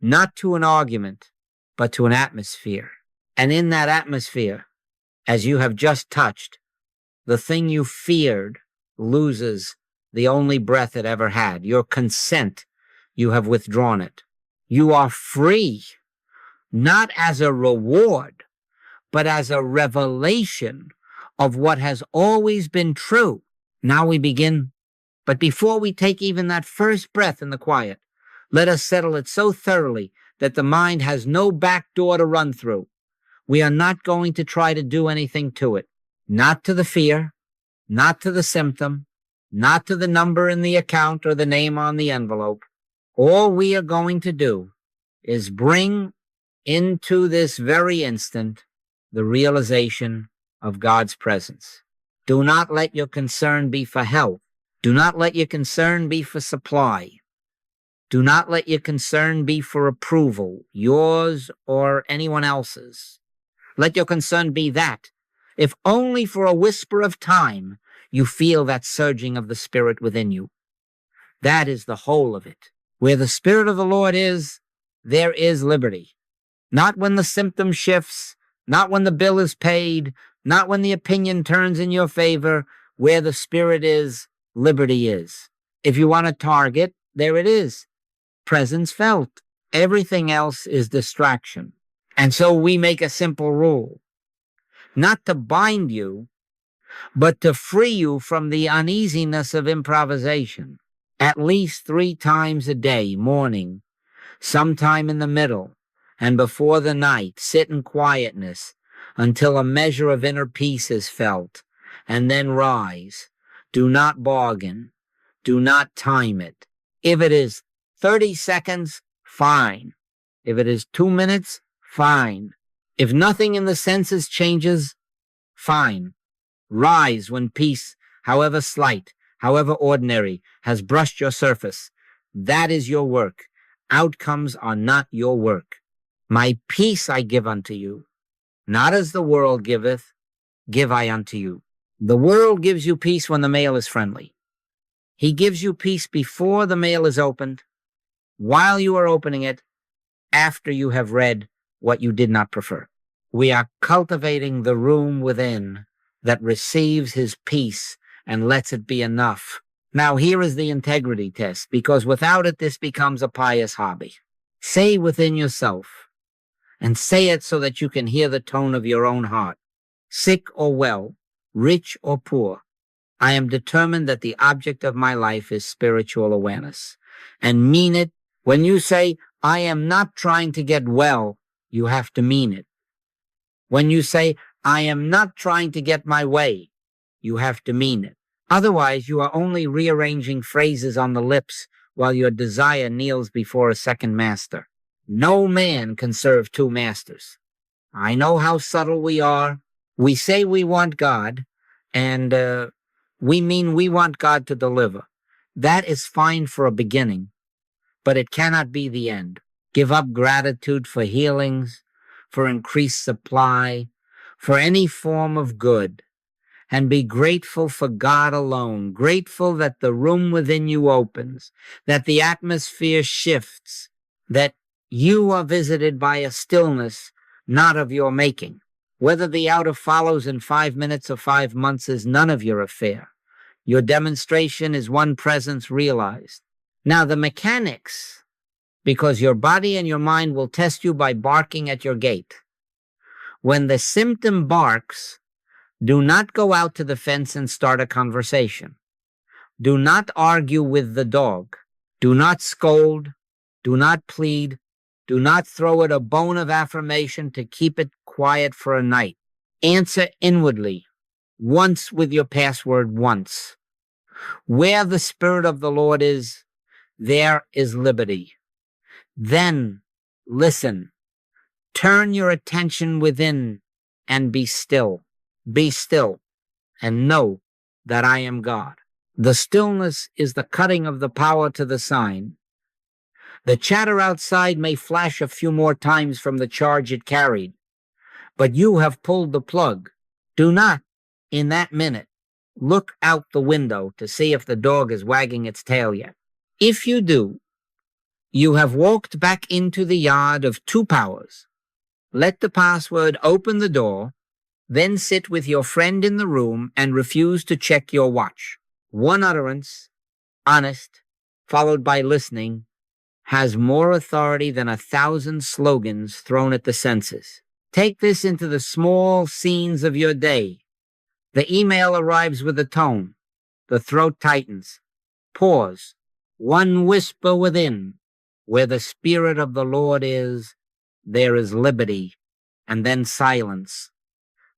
not to an argument, but to an atmosphere. And in that atmosphere, as you have just touched, the thing you feared loses the only breath it ever had. Your consent, you have withdrawn it. You are free, not as a reward, but as a revelation of what has always been true. Now we begin. But before we take even that first breath in the quiet, let us settle it so thoroughly that the mind has no back door to run through. We are not going to try to do anything to it. Not to the fear, not to the symptom, not to the number in the account or the name on the envelope. All we are going to do is bring into this very instant the realization of God's presence. Do not let your concern be for health. Do not let your concern be for supply. Do not let your concern be for approval, yours or anyone else's. Let your concern be that, if only for a whisper of time, you feel that surging of the Spirit within you. That is the whole of it. Where the Spirit of the Lord is, there is liberty. Not when the symptom shifts, not when the bill is paid, not when the opinion turns in your favor. Where the Spirit is, liberty is. If you want a target, there it is. Presence felt. Everything else is distraction. And so we make a simple rule. Not to bind you, but to free you from the uneasiness of improvisation. At least 3 times a day, morning, sometime in the middle, and before the night, sit in quietness until a measure of inner peace is felt, and then rise. Do not bargain. Do not time it. If it is 30 seconds, fine. If it is 2 minutes, fine. If nothing in the senses changes, fine. Rise when peace, however slight, however ordinary, has brushed your surface. That is your work. Outcomes are not your work. My peace I give unto you, not as the world giveth, give I unto you. The world gives you peace when the mail is friendly. He gives you peace before the mail is opened, while you are opening it, after you have read what you did not prefer. We are cultivating the room within that receives his peace and lets it be enough. Now here is the integrity test, because without it, this becomes a pious hobby. Say within yourself, and say it so that you can hear the tone of your own heart. Sick or well, rich or poor, I am determined that the object of my life is spiritual awareness. And mean it. When you say, I am not trying to get well, you have to mean it. When you say, I am not trying to get my way, you have to mean it. Otherwise, you are only rearranging phrases on the lips while your desire kneels before a second master. No man can serve 2 masters. I know how subtle we are. We say we want God, and we mean we want God to deliver. That is fine for a beginning, but it cannot be the end. Give up gratitude for healings, for increased supply, for any form of good, and be grateful for God alone, grateful that the room within you opens, that the atmosphere shifts, that you are visited by a stillness not of your making. Whether the outer follows in 5 minutes or 5 months is none of your affair. Your demonstration is one presence realized. Now the mechanics, because your body and your mind will test you by barking at your gate. When the symptom barks, do not go out to the fence and start a conversation. Do not argue with the dog. Do not scold. Do not plead. Do not throw it a bone of affirmation to keep it quiet for a night. Answer inwardly, once with your password once. Where the Spirit of the Lord is, there is liberty. Then listen. Turn your attention within and be still. Be still and know that I am God. The stillness is the cutting of the power to the sign. The chatter outside may flash a few more times from the charge it carried, but you have pulled the plug. Do not, in that minute, look out the window to see if the dog is wagging its tail yet. If you do, you have walked back into the yard of two powers. Let the password open the door, then sit with your friend in the room and refuse to check your watch. One utterance, honest, followed by listening, has more authority than 1,000 slogans thrown at the senses. Take this into the small scenes of your day. The email arrives with a tone. The throat tightens. Pause. One whisper within. Where the Spirit of the Lord is, there is liberty. And then silence.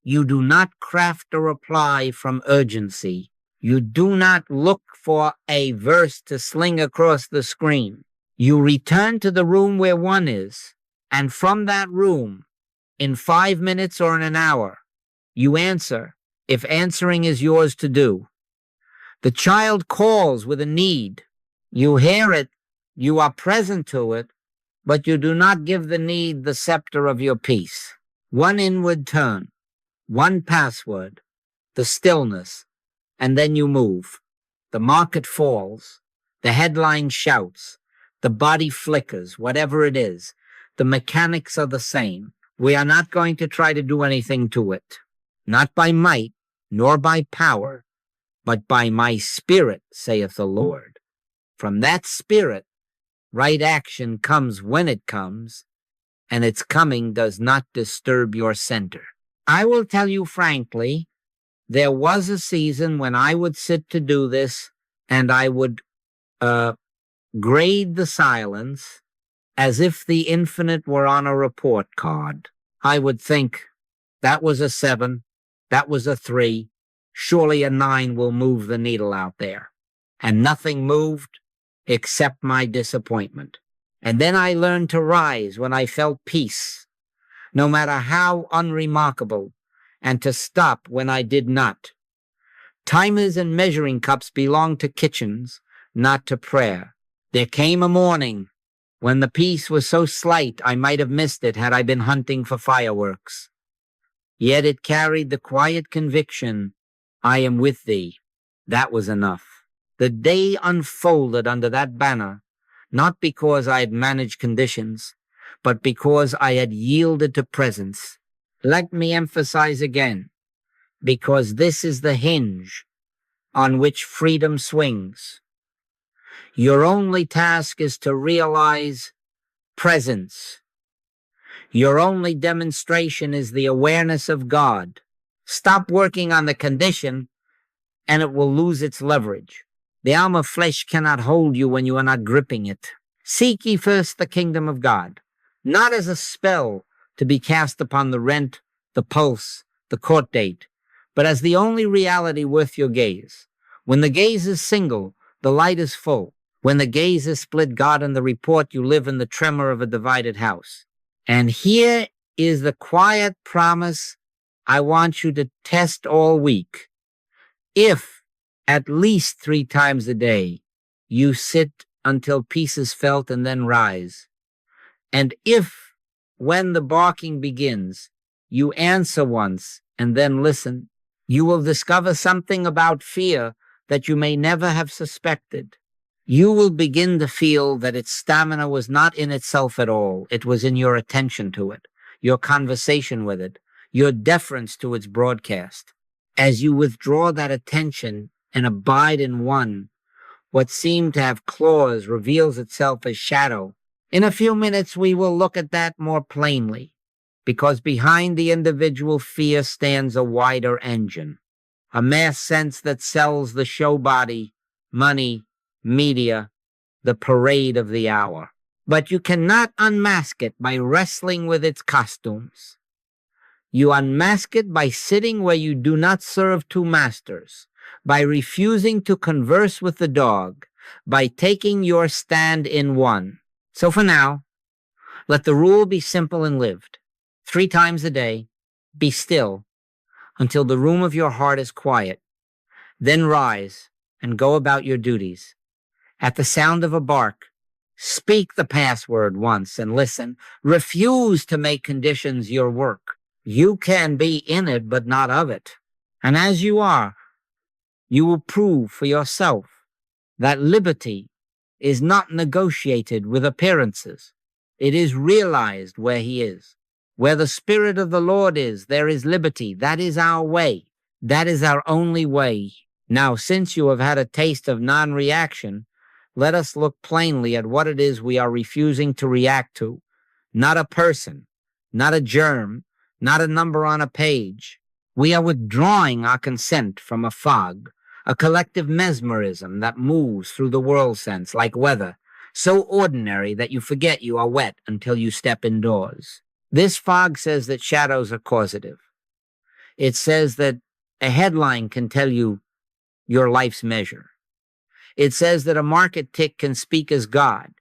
You do not craft a reply from urgency. You do not look for a verse to sling across the screen. You return to the room where one is, and from that room, in 5 minutes or in an hour, you answer, if answering is yours to do. The child calls with a need. You hear it, you are present to it, but you do not give the need the scepter of your peace. One inward turn, one password, the stillness, and then you move. The market falls, the headline shouts, the body flickers, whatever it is. The mechanics are the same. We are not going to try to do anything to it. Not by might, nor by power, but by my Spirit, saith the Lord. From that Spirit, right action comes when it comes, and its coming does not disturb your center. I will tell you frankly, there was a season when I would sit to do this, and I would grade the silence as if the infinite were on a report card. I would think, that was a 7, that was a 3, surely a 9 will move the needle out there. And nothing moved except my disappointment. And then I learned to rise when I felt peace, no matter how unremarkable, and to stop when I did not. Timers and measuring cups belong to kitchens, not to prayer. There came a morning when the peace was so slight I might have missed it had I been hunting for fireworks. Yet it carried the quiet conviction, I am with thee. That was enough. The day unfolded under that banner, not because I had managed conditions, but because I had yielded to presence. Let me emphasize again, because this is the hinge on which freedom swings. Your only task is to realize presence. Your only demonstration is the awareness of God. Stop working on the condition, and it will lose its leverage. The arm of flesh cannot hold you when you are not gripping it. Seek ye first the kingdom of God, not as a spell to be cast upon the rent, the pulse, the court date, but as the only reality worth your gaze. When the gaze is single, the light is full. When the gaze is split, God in the report, you live in the tremor of a divided house. And here is the quiet promise I want you to test all week. If at least 3 times a day you sit until peace is felt and then rise, and if when the barking begins, you answer once and then listen, you will discover something about fear that you may never have suspected. You will begin to feel that its stamina was not in itself at all. It was in your attention to it, your conversation with it, your deference to its broadcast. As you withdraw that attention and abide in one, what seemed to have claws reveals itself as shadow. In a few minutes, we will look at that more plainly, because behind the individual fear stands a wider engine, a mass sense that sells the show body, money, media, the parade of the hour. But you cannot unmask it by wrestling with its costumes. You unmask it by sitting where you do not serve 2 masters, by refusing to converse with the dog, by taking your stand in one. So for now, let the rule be simple and lived. 3 times a day, be still until the room of your heart is quiet. Then rise and go about your duties. At the sound of a bark, speak the password once and listen. Refuse to make conditions your work. You can be in it, but not of it. And as you are, You will prove for yourself that liberty is not negotiated with appearances. It is realized where he is. Where the Spirit of the Lord is, there is liberty. That is our way. That is our only way. Now, since you have had a taste of non-reaction, let us look plainly at what it is we are refusing to react to. Not a person, not a germ, not a number on a page. We are withdrawing our consent from a fog, a collective mesmerism that moves through the world sense like weather, so ordinary that you forget you are wet until you step indoors. This fog says that shadows are causative. It says that a headline can tell you your life's measure. It says that a market tick can speak as God.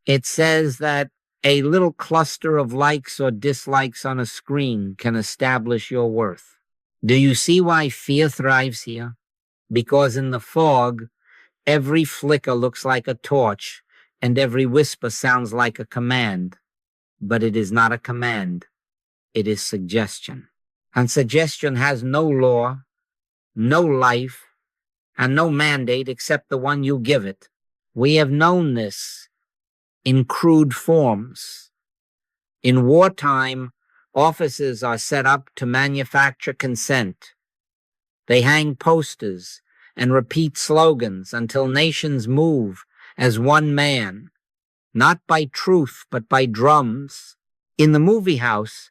It says that a little cluster of likes or dislikes on a screen can establish your worth. Do you see why fear thrives here? Because in the fog, every flicker looks like a torch and every whisper sounds like a command. But it is not a command. It is suggestion. And suggestion has no law, no life, and no mandate except the one you give it. We have known this in crude forms. In wartime, offices are set up to manufacture consent. They hang posters and repeat slogans until nations move as one man, not by truth, but by drums. In the movie house,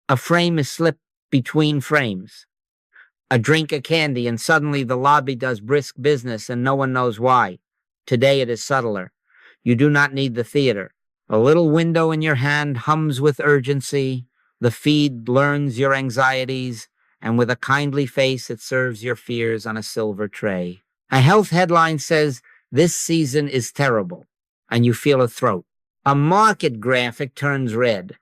a frame is slipped between frames. A drink of candy, and suddenly the lobby does brisk business and no one knows why. Today it is subtler. You do not need the theater. A little window in your hand hums with urgency. The feed learns your anxieties, and with a kindly face it serves your fears on a silver tray. A health headline says, "This season is terrible," and you feel a throat. A market graphic turns red,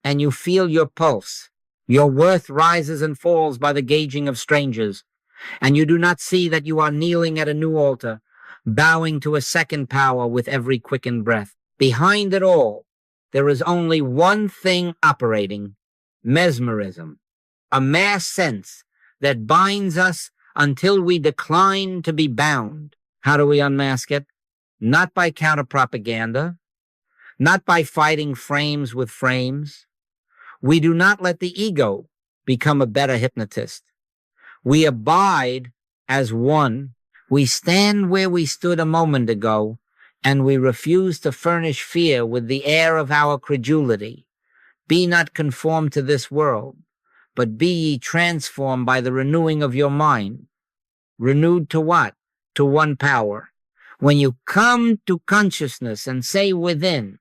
and you feel your pulse. Your worth rises and falls by the gauging of strangers, and you do not see that you are kneeling at a new altar, bowing to a second power with every quickened breath. Behind it all, there is only one thing operating: mesmerism, a mass sense that binds us until we decline to be bound. How do we unmask it? Not by counter-propaganda, not by fighting frames with frames. We do not let the ego become a better hypnotist. We abide as one. We stand where we stood a moment ago, and we refuse to furnish fear with the air of our credulity. Be not conformed to this world, but be ye transformed by the renewing of your mind. Renewed to what? To one power. When you come to consciousness and say within,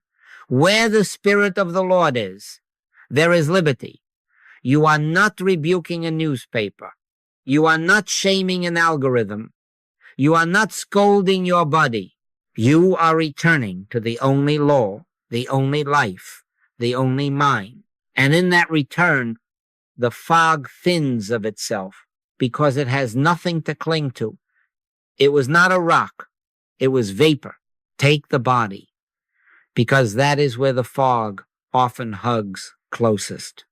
where the Spirit of the Lord is, there is liberty. You are not rebuking a newspaper. You are not shaming an algorithm. You are not scolding your body. You are returning to the only law, the only life, the only mind. And in that return, the fog thins of itself because it has nothing to cling to. It was not a rock. It was vapor. Take the body, because that is where the fog often hugs closest.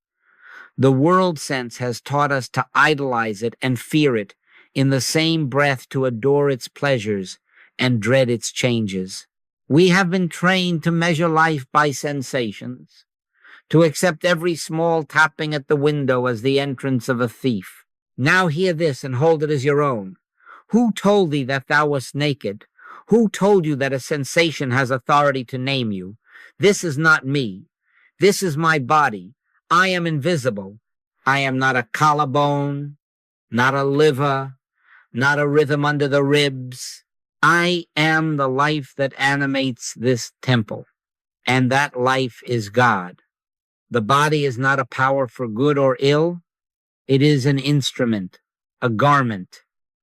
The world sense has taught us to idolize it and fear it in the same breath, to adore its pleasures and dread its changes. We have been trained to measure life by sensations, to accept every small tapping at the window as the entrance of a thief. Now hear this and hold it as your own. Who told thee that thou wast naked? Who told you that a sensation has authority to name you? This is not me. This is my body. I am invisible. I am not a collarbone, not a liver, not a rhythm under the ribs. I am the life that animates this temple, and that life is God. The body is not a power for good or ill. It is an instrument, a garment.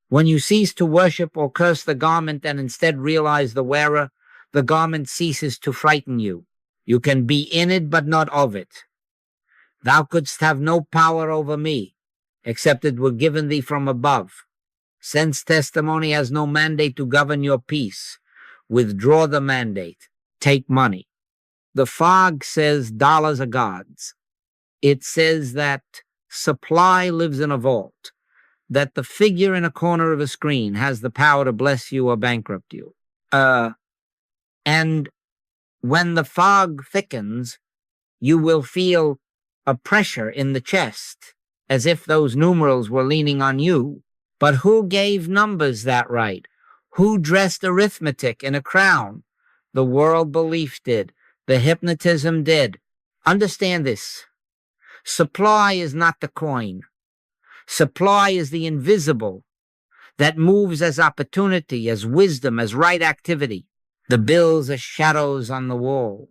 When you cease to worship or curse the garment and instead realize the wearer, the garment ceases to frighten you. You can be in it but not of it. Thou couldst have no power over me, except it were given thee from above. Sense testimony has no mandate to govern your peace. Withdraw the mandate. Take money. The fog says dollars are gods. It says that supply lives in a vault. that the figure in a corner of a screen has the power to bless you or bankrupt you. And when the fog thickens, you will feel a pressure in the chest, as if those numerals were leaning on you. But who gave numbers that right? Who dressed arithmetic in a crown? The world belief did. The hypnotism did. Understand this. Supply is not the coin. Supply is the invisible that moves as opportunity, as wisdom, as right activity. The bills are shadows on the wall.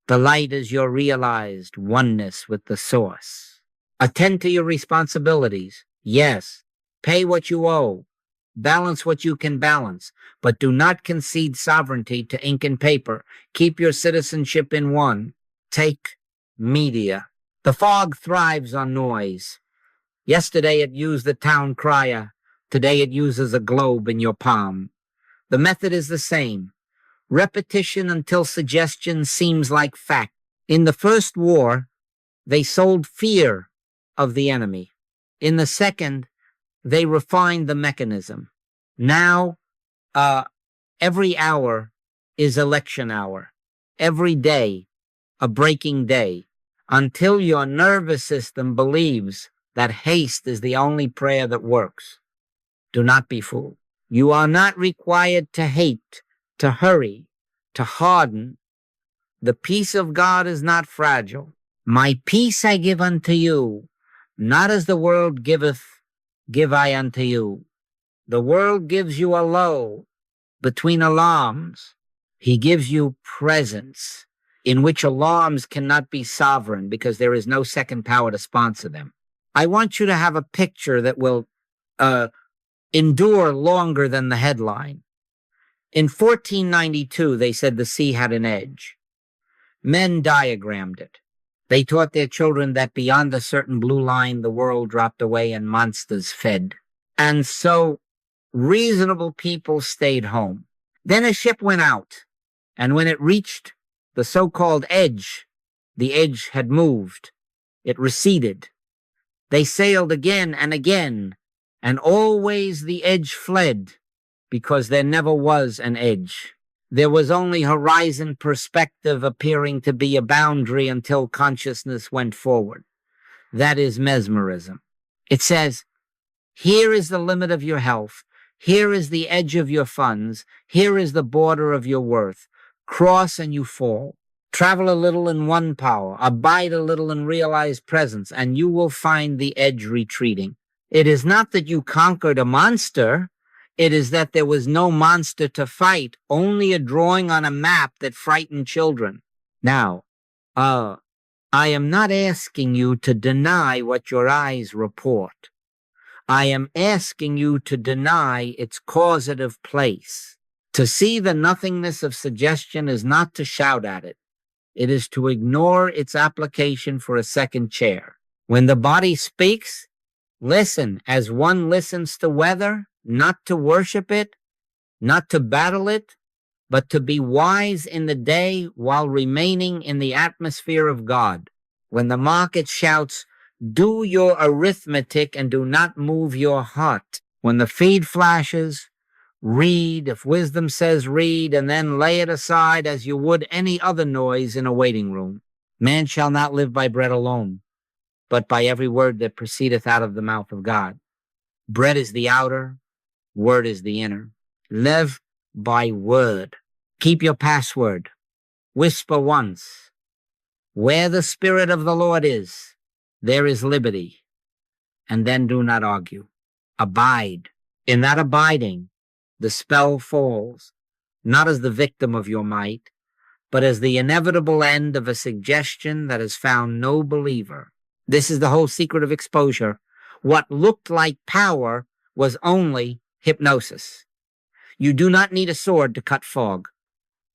The light is your realized oneness with the source. Attend to your responsibilities. Yes. Pay what you owe. Balance what you can balance. But do not concede sovereignty to ink and paper. Keep your citizenship in one. Take media. The fog thrives on noise. Yesterday it used the town crier. Today it uses a globe in your palm. The method is the same. Repetition until suggestion seems like fact. In the first war, they sold fear of the enemy. In the second, they refined the mechanism. Now, every hour is election hour. Every day, a breaking day. Until your nervous system believes that haste is the only prayer that works. Do not be fooled. You are not required to hate, to hurry, to harden. The peace of God is not fragile. My peace I give unto you, not as the world giveth, give I unto you. The world gives you a lull between alarms. He gives you presence, in which alarms cannot be sovereign because there is no second power to sponsor them. I want you to have a picture that will endure longer than the headline. In 1492, they said the sea had an edge. Men diagrammed it. They taught their children that beyond a certain blue line, the world dropped away and monsters fed. And so reasonable people stayed home. Then a ship went out, and when it reached the so-called edge, the edge had moved. It receded. They sailed again and again, and always the edge fled, because there never was an edge. There was only horizon perspective appearing to be a boundary until consciousness went forward. That is mesmerism. It says, here is the limit of your health. Here is the edge of your funds. Here is the border of your worth. Cross and you fall. Travel a little in one power. Abide a little in realized presence, and you will find the edge retreating. It is not that you conquered a monster. It is that there was no monster to fight, only a drawing on a map that frightened children. Now, I am not asking you to deny what your eyes report. I am asking you to deny its causative place. To see the nothingness of suggestion is not to shout at it. It is to ignore its application for a second chair. When the body speaks, listen as one listens to weather, not to worship it, not to battle it, but to be wise in the day while remaining in the atmosphere of God. When the market shouts, do your arithmetic and do not move your heart. When the feed flashes, read. If wisdom says read, and then lay it aside as you would any other noise in a waiting room. Man shall not live by bread alone, but by every word that proceedeth out of the mouth of God. Bread is the outer, word is the inner. Live by word. Keep your password. Whisper once. Where the Spirit of the Lord is, there is liberty. And then do not argue. Abide. In that abiding, the spell falls, not as the victim of your might, but as the inevitable end of a suggestion that has found no believer. This is the whole secret of exposure. What looked like power was only hypnosis. You do not need a sword to cut fog.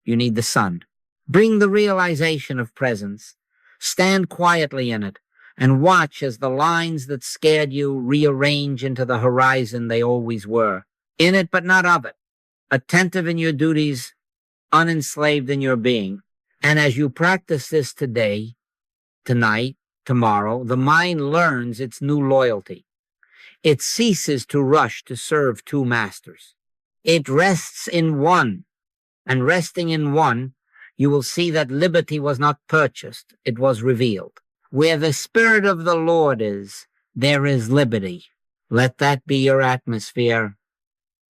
You need the sun. Bring the realization of presence. Stand quietly in it and watch as the lines that scared you rearrange into the horizon they always were. In it, but not of it. Attentive in your duties, unenslaved in your being. And as you practice this today, tonight, tomorrow, the mind learns its new loyalty. It ceases to rush to serve two masters. It rests in one, and resting in one, you will see that liberty was not purchased, it was revealed. Where the Spirit of the Lord is, there is liberty. Let that be your atmosphere,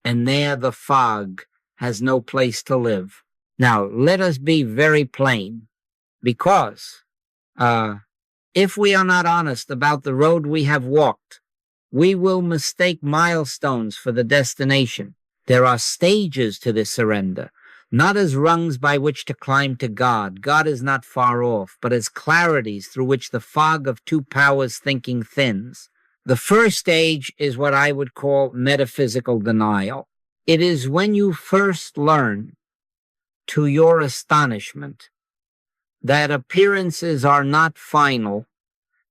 and there the fog has no place to live. Now, let us be very plain, because if we are not honest about the road we have walked, we will mistake milestones for the destination. There are stages to this surrender, not as rungs by which to climb to God. God is not far off, but as clarities through which the fog of two powers thinking thins. The first stage is what I would call metaphysical denial. It is when you first learn, to your astonishment, that appearances are not final,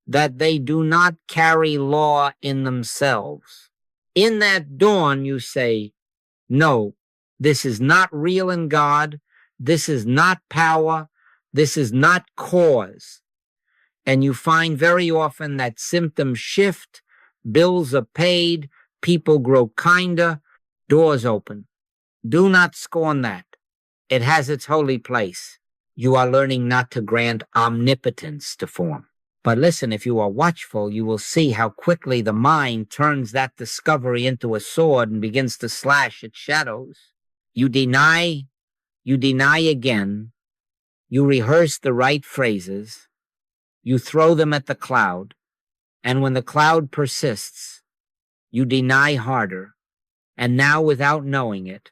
that they do not carry law in themselves. In that dawn, you say, no, this is not real in God. This is not power. This is not cause. And you find very often that symptoms shift, bills are paid, people grow kinder, doors open. Do not scorn that. It has its holy place. You are learning not to grant omnipotence to form. But listen, if you are watchful, you will see how quickly the mind turns that discovery into a sword and begins to slash its shadows. You deny again, you rehearse the right phrases, you throw them at the cloud, and when the cloud persists, you deny harder, and now without knowing it,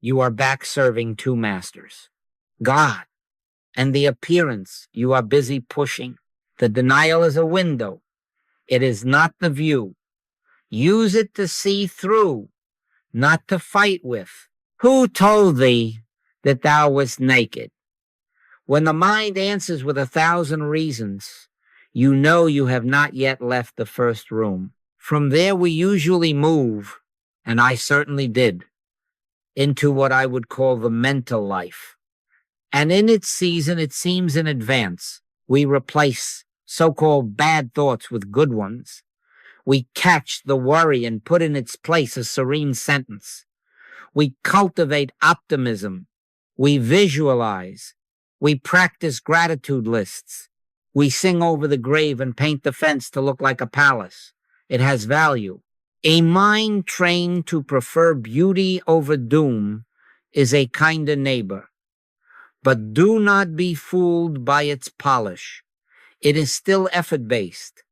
you are back serving two masters, God and the appearance you are busy pushing. The denial is a window. It is not the view. Use it to see through, not to fight with. Who told thee that thou wast naked? When the mind answers with 1,000 reasons, you know you have not yet left the first room. From there we usually move, and I certainly did, into what I would call the mental life. And in its season, it seems in advance. We replace so-called bad thoughts with good ones. We catch the worry and put in its place a serene sentence. We cultivate optimism. We visualize. We practice gratitude lists. We sing over the grave and paint the fence to look like a palace. It has value. A mind trained to prefer beauty over doom is a kinder neighbor. But do not be fooled by its polish. It is still effort-based.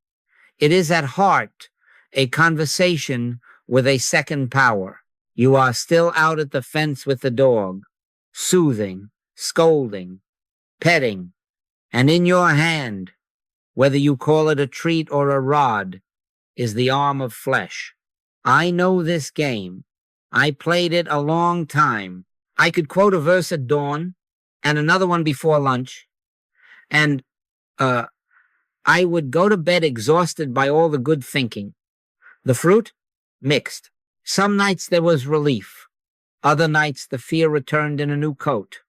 It is at heart a conversation with a second power. You are still out at the fence with the dog, soothing, scolding, petting, and in your hand, whether you call it a treat or a rod, is the arm of flesh. I know this game. I played it a long time. I could quote a verse at dawn and another one before lunch, and I would go to bed exhausted by all the good thinking. The fruit? Mixed. Some nights there was relief. Other nights the fear returned in a new coat.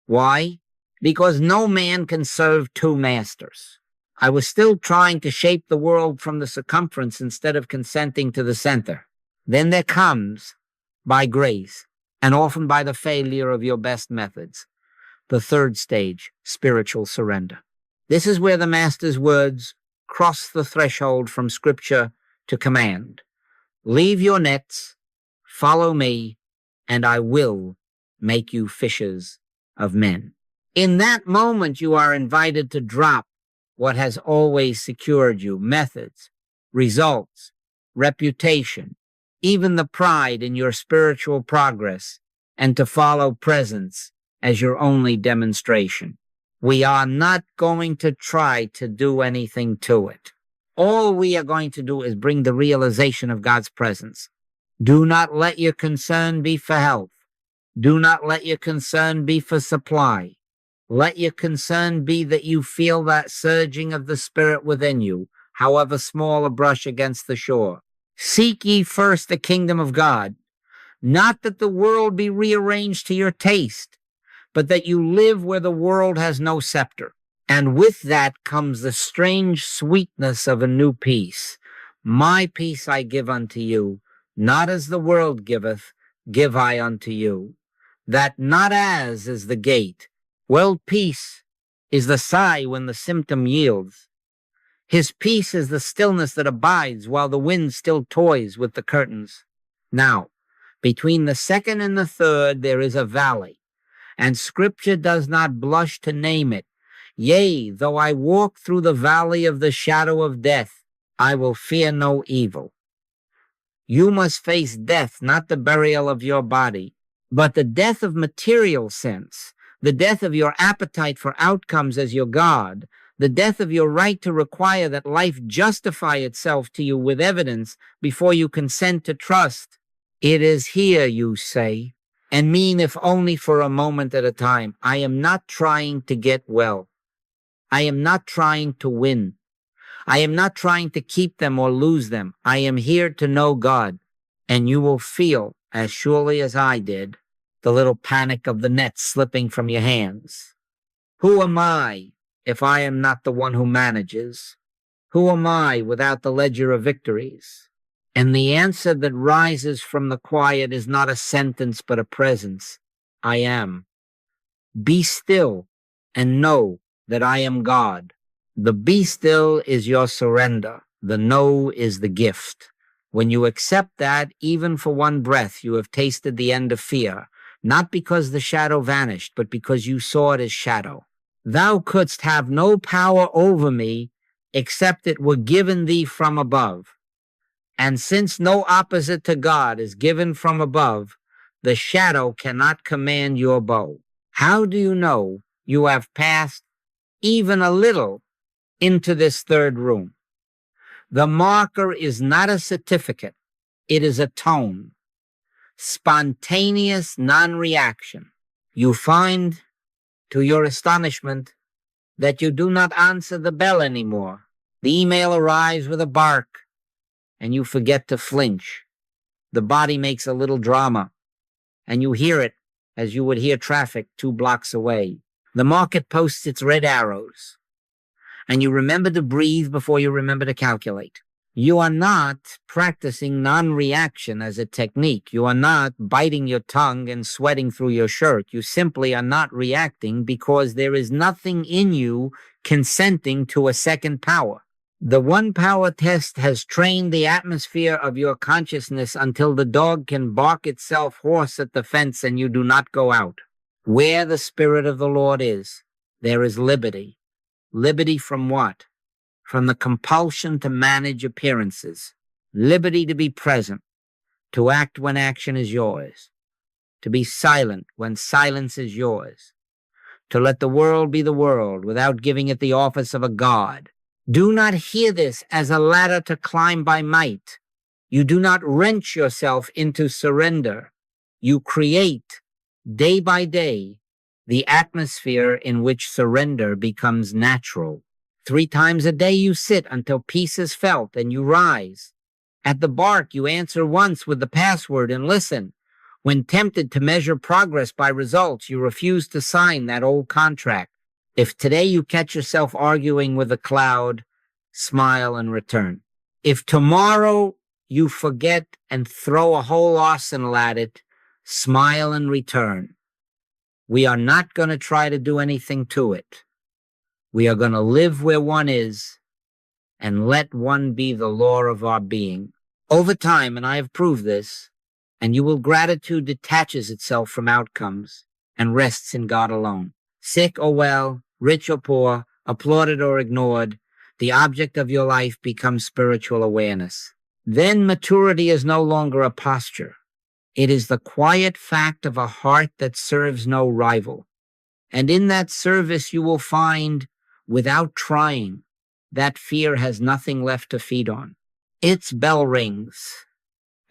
Why? Because no man can serve two masters. I was still trying to shape the world from the circumference instead of consenting to the center. Then there comes, by grace, and often by the failure of your best methods, the third stage, spiritual surrender. This is where the Master's words cross the threshold from Scripture to command. Leave your nets, follow me, and I will make you fishers of men. In that moment, you are invited to drop what has always secured you, methods, results, reputation, even the pride in your spiritual progress, and to follow presence as your only demonstration. We are not going to try to do anything to it. All we are going to do is bring the realization of God's presence. Do not let your concern be for health. Do not let your concern be for supply. Let your concern be that you feel that surging of the Spirit within you, however small a brush against the shore. Seek ye first the kingdom of God, not that the world be rearranged to your taste, but that you live where the world has no scepter. And with that comes the strange sweetness of a new peace. My peace I give unto you, not as the world giveth, give I unto you. That not as is the gate. World peace is the sigh when the symptom yields. His peace is the stillness that abides while the wind still toys with the curtains. Now, between the second and the third there is a valley, and Scripture does not blush to name it. Yea, though I walk through the valley of the shadow of death, I will fear no evil. You must face death, not the burial of your body, but the death of material sense, the death of your appetite for outcomes as your God, the death of your right to require that life justify itself to you with evidence before you consent to trust. It is here, you say, and mean if only for a moment at a time. I am not trying to get well. I am not trying to win. I am not trying to keep them or lose them. I am here to know God, and you will feel, as surely as I did, the little panic of the net slipping from your hands. Who am I if I am not the one who manages? Who am I without the ledger of victories? And the answer that rises from the quiet is not a sentence but a presence. I am. Be still and know that I am God. The be still is your surrender. The know is the gift. When you accept that, even for one breath, you have tasted the end of fear, not because the shadow vanished, but because you saw it as shadow. Thou couldst have no power over me except it were given thee from above. And since no opposite to God is given from above, the shadow cannot command your bow. How do you know you have passed even a little into this third room? The marker is not a certificate. It is a tone. Spontaneous non-reaction. You find, to your astonishment, that you do not answer the bell anymore. The email arrives with a bark, and you forget to flinch. The body makes a little drama, and you hear it as you would hear traffic 2 blocks away. The market posts its red arrows, and you remember to breathe before you remember to calculate. You are not practicing non-reaction as a technique. You are not biting your tongue and sweating through your shirt. You simply are not reacting because there is nothing in you consenting to a second power. The one power test has trained the atmosphere of your consciousness until the dog can bark itself hoarse at the fence and you do not go out. Where the Spirit of the Lord is, there is liberty. Liberty from what? From the compulsion to manage appearances. Liberty to be present, to act when action is yours, to be silent when silence is yours, to let the world be the world without giving it the office of a god. Do not hear this as a ladder to climb by might. You do not wrench yourself into surrender. You create, day by day, the atmosphere in which surrender becomes natural. 3 times a day you sit until peace is felt and you rise. At the bark, you answer once with the password and listen. When tempted to measure progress by results, you refuse to sign that old contract. If today you catch yourself arguing with a cloud, smile and return. If tomorrow you forget and throw a whole arsenal at it, smile and return. We are not going to try to do anything to it. We are going to live where one is and let one be the law of our being. Over time, and I have proved this, and you will gratitude detaches itself from outcomes and rests in God alone. Sick or well, rich or poor, applauded or ignored, the object of your life becomes spiritual awareness. Then maturity is no longer a posture. It is the quiet fact of a heart that serves no rival. And in that service you will find, without trying, that fear has nothing left to feed on. Its bell rings,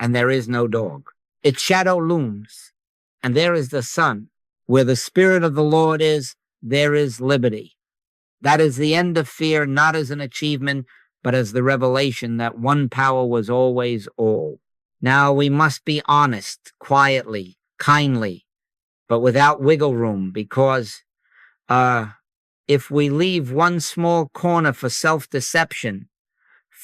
and there is no dog. Its shadow looms, and there is the sun. Where the Spirit of the Lord is, there is liberty. That is the end of fear, not as an achievement, but as the revelation that one power was always all. Now we must be honest, quietly, kindly, but without wiggle room, because if we leave one small corner for self-deception,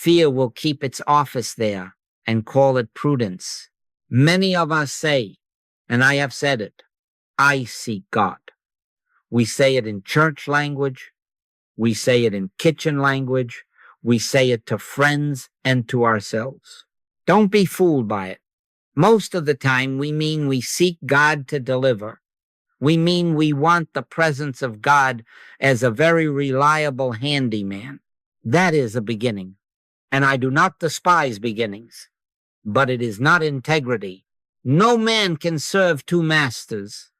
Fear will keep its office there and call it prudence. Many of us say, and I have said it, I seek God. We say it in church language. We say it in kitchen language. We say it to friends and to ourselves. Don't be fooled by it. Most of the time, we mean we seek God to deliver. We mean we want the presence of God as a very reliable handyman. That is a beginning. And I do not despise beginnings, but it is not integrity. No man can serve two masters.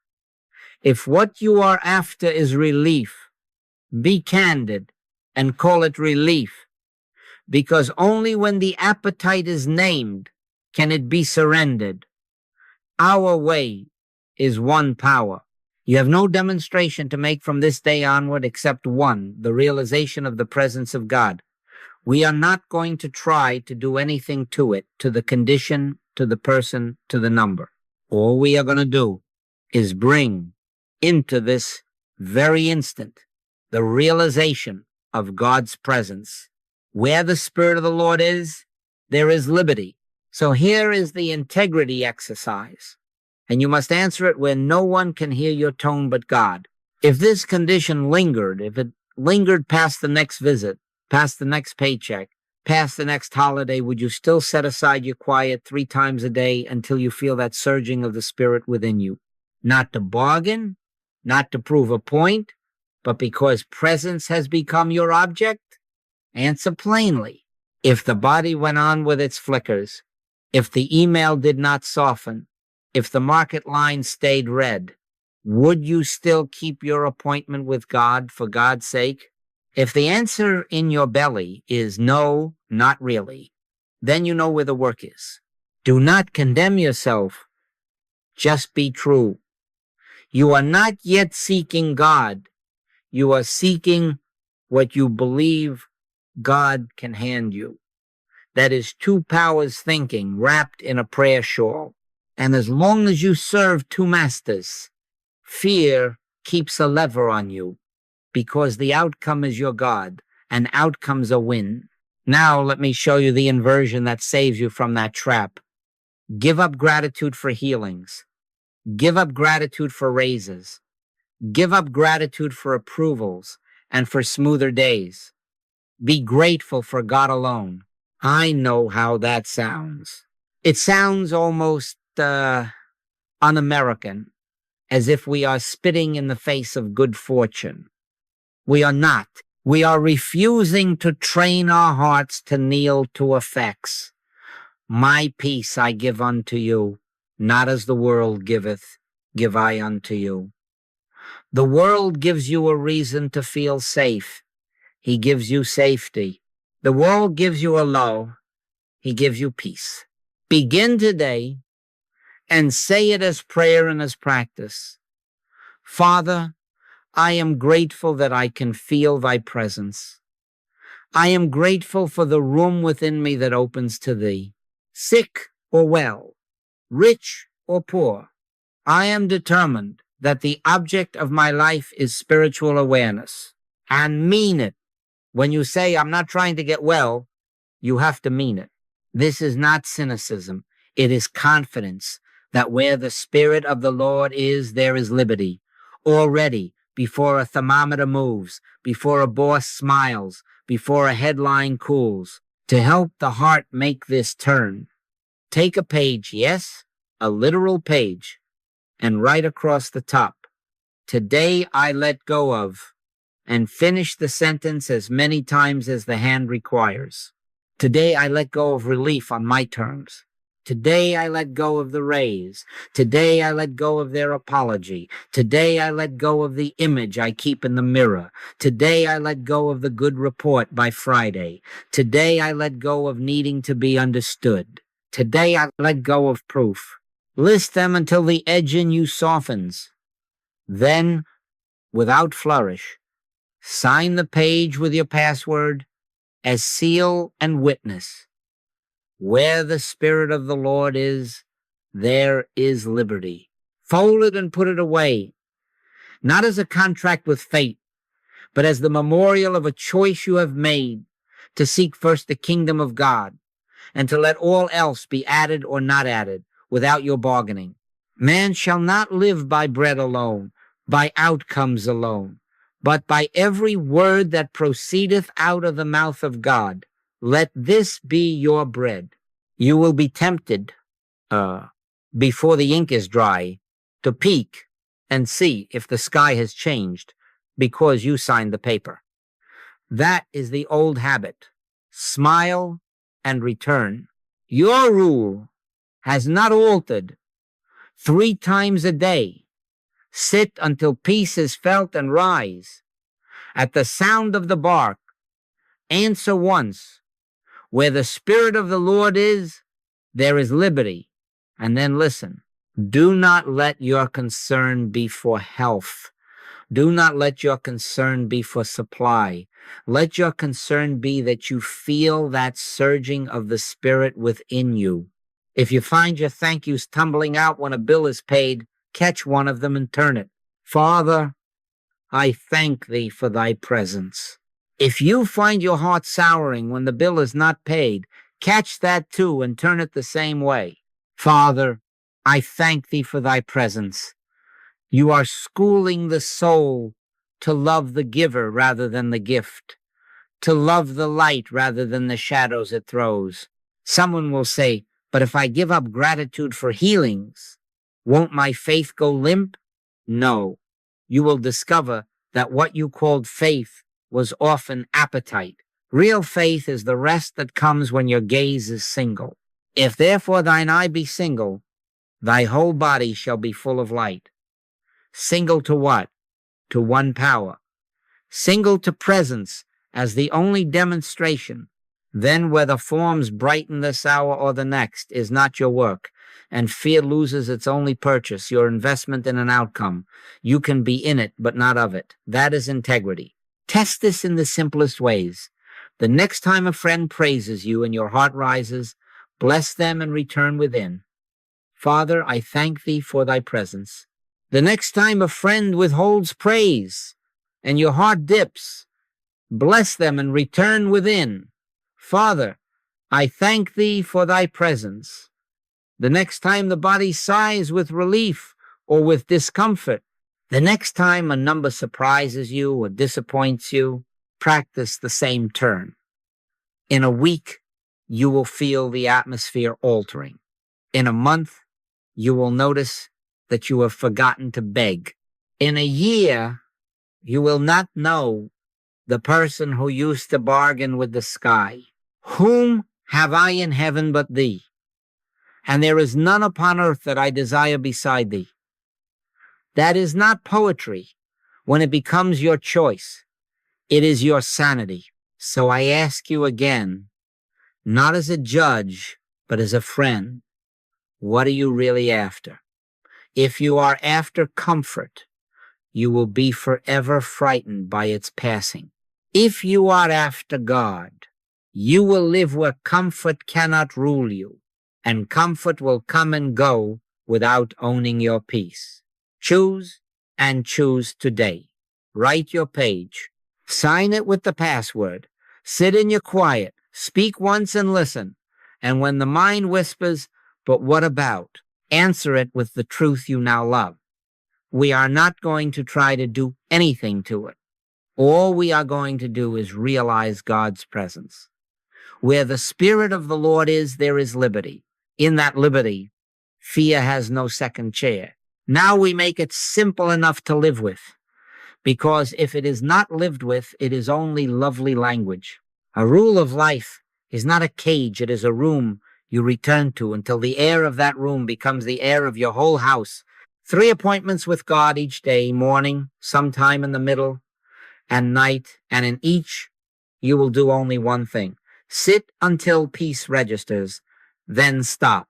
If what you are after is relief, be candid and call it relief, because only when the appetite is named can it be surrendered. Our way is one power. You have no demonstration to make from this day onward except one, the realization of the presence of God. We are not going to try to do anything to it, to the condition, to the person, to the number. All we are going to do is bring into this very instant the realization of God's presence. Where the Spirit of the Lord is, there is liberty. So here is the integrity exercise. And you must answer it where no one can hear your tone but God. If this condition lingered, if it lingered past the next visit, past the next paycheck, past the next holiday, would you still set aside your quiet 3 times a day until you feel that surging of the Spirit within you? Not to bargain, not to prove a point, but because presence has become your object? Answer plainly. If the body went on with its flickers, if the email did not soften, if the market line stayed red, would you still keep your appointment with God for God's sake? If the answer in your belly is no, not really, then you know where the work is. Do not condemn yourself. Just be true. You are not yet seeking God. You are seeking what you believe God can hand you. That is 2 powers thinking wrapped in a prayer shawl. And as long as you serve 2 masters, fear keeps a lever on you, because the outcome is your God, and outcomes are win. Now let me show you the inversion that saves you from that trap. Give up gratitude for healings. Give up gratitude for raises. Give up gratitude for approvals and for smoother days. Be grateful for God alone. I know how that sounds. It sounds almost un-American, as if we are spitting in the face of good fortune. We are not. We are refusing to train our hearts to kneel to effects. My peace I give unto you, not as the world giveth, give I unto you. The world gives you a reason to feel safe. He gives you safety. The world gives you a low. He gives you peace. Begin today and say it as prayer and as practice. Father, I am grateful that I can feel thy presence. I am grateful for the room within me that opens to thee. Sick or well, rich or poor, I am determined that the object of my life is spiritual awareness, and mean it. When you say, I'm not trying to get well, you have to mean it. This is not cynicism. It is confidence that where the Spirit of the Lord is, there is liberty. Already, before a thermometer moves, before a boss smiles, before a headline cools, to help the heart make this turn, take a page, yes, a literal page, and write across the top, today I let go of, and finish the sentence as many times as the hand requires. Today I let go of relief on my terms. Today I let go of the raise. Today I let go of their apology. Today I let go of the image I keep in the mirror. Today I let go of the good report by Friday. Today I let go of needing to be understood. Today I let go of proof. List them until the edge in you softens. Then, without flourish, sign the page with your password as seal and witness. Where the Spirit of the Lord is, there is liberty. Fold it and put it away, not as a contract with fate, but as the memorial of a choice you have made to seek first the kingdom of God, and to let all else be added or not added without your bargaining. Man shall not live by bread alone, by outcomes alone, but by every word that proceedeth out of the mouth of God. Let this be your bread. You will be tempted, before the ink is dry, to peek and see if the sky has changed because you signed the paper. That is the old habit. Smile and return. Your rule has not altered. 3 times a day, sit until peace is felt and rise. At the sound of the bark, answer once. Where the Spirit of the Lord is, there is liberty. And then listen. Do not let your concern be for health. Do not let your concern be for supply. Let your concern be that you feel that surging of the Spirit within you. If you find your thank yous tumbling out when a bill is paid, catch one of them and turn it. Father, I thank thee for thy presence. If you find your heart souring when the bill is not paid, catch that too and turn it the same way. Father, I thank thee for thy presence. You are schooling the soul to love the giver rather than the gift, to love the light rather than the shadows it throws. Someone will say, but if I give up gratitude for healings, won't my faith go limp? No. You will discover that what you called faith was often appetite. Real faith is the rest that comes when your gaze is single. If therefore thine eye be single, thy whole body shall be full of light. Single to what? To one power. Single to presence as the only demonstration. Then whether forms brighten this hour or the next is not your work, and fear loses its only purchase, your investment in an outcome. You can be in it, but not of it. That is integrity. Test this in the simplest ways. The next time a friend praises you and your heart rises, bless them and return within. Father, I thank thee for thy presence. The next time a friend withholds praise and your heart dips, bless them and return within. Father, I thank thee for thy presence. The next time the body sighs with relief or with discomfort, the next time a number surprises you or disappoints you, practice the same turn. In a week, you will feel the atmosphere altering. In a month, you will notice that you have forgotten to beg. In a year, you will not know the person who used to bargain with the sky. Whom have I in heaven but thee? And there is none upon earth that I desire beside thee. That is not poetry when it becomes your choice. It is your sanity. So I ask you again, not as a judge, but as a friend, what are you really after? If you are after comfort, you will be forever frightened by its passing. If you are after God, you will live where comfort cannot rule you, and comfort will come and go without owning your peace. Choose and choose today. Write your page. Sign it with the password. Sit in your quiet. Speak once and listen. And when the mind whispers, but what about? Answer it with the truth you now love. We are not going to try to do anything to it. All we are going to do is realize God's presence. Where the Spirit of the Lord is, there is liberty. In that liberty, fear has no second chair. Now we make it simple enough to live with, because if it is not lived with, it is only lovely language. A rule of life is not a cage, it is a room you return to until the air of that room becomes the air of your whole house. 3 appointments with God each day, morning, sometime in the middle, and night, and in each you will do only one thing. Sit until peace registers, then stop.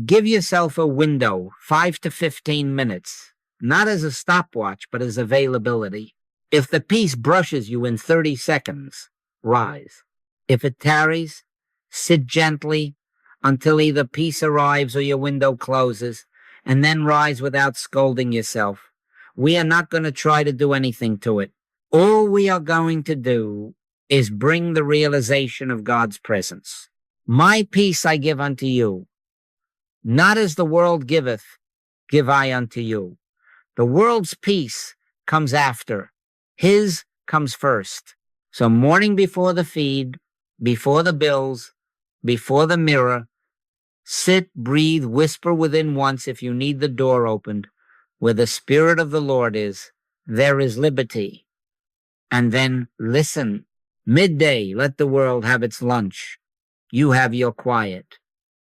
Give yourself a window, 5 to 15 minutes, not as a stopwatch, but as availability. If the peace brushes you in 30 seconds, rise. If it tarries, sit gently until either peace arrives or your window closes, and then rise without scolding yourself. We are not going to try to do anything to it. All we are going to do is bring the realization of God's presence. My peace I give unto you, not as the world giveth, give I unto you. The world's peace comes after. His comes first. So morning before the feed, before the bills, before the mirror, sit, breathe, whisper within once if you need the door opened. Where the Spirit of the Lord is, there is liberty. And then listen. Midday, let the world have its lunch. You have your quiet.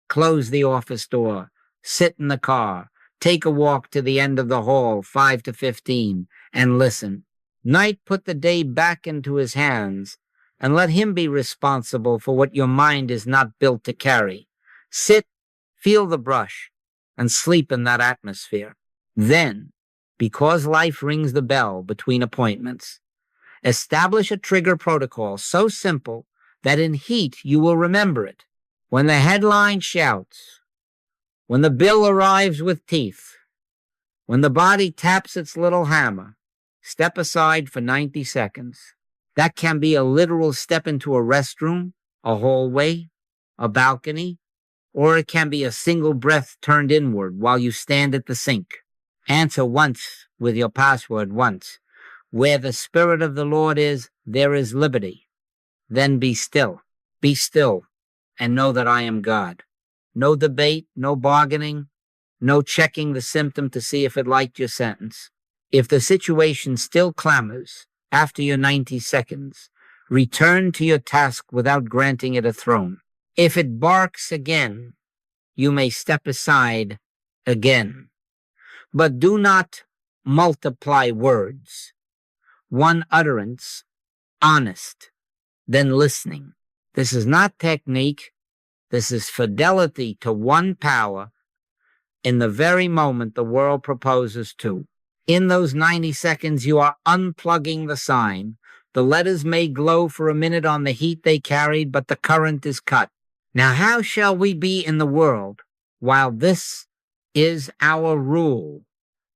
Close the office door. Sit in the car. Take a walk to the end of the hall, 5 to 15, and listen. Night, put the day back into his hands and let him be responsible for what your mind is not built to carry. Sit, feel the brush, and sleep in that atmosphere. Then, because life rings the bell between appointments, establish a trigger protocol so simple that in heat you will remember it. When the headline shouts, when the bill arrives with teeth, when the body taps its little hammer, step aside for 90 seconds. That can be a literal step into a restroom, a hallway, a balcony, or it can be a single breath turned inward while you stand at the sink. Answer once with your password once. Where the Spirit of the Lord is, there is liberty. Then be still. Be still and know that I am God. No debate, no bargaining, no checking the symptom to see if it liked your sentence. If the situation still clamors after your 90 seconds, return to your task without granting it a throne. If it barks again, you may step aside again. But do not multiply words. One utterance, honest, then listening. This is not technique. This is fidelity to one power in the very moment the world proposes to. In those 90 seconds, you are unplugging the sign. The letters may glow for a minute on the heat they carried, but the current is cut. Now, how shall we be in the world while this is our rule?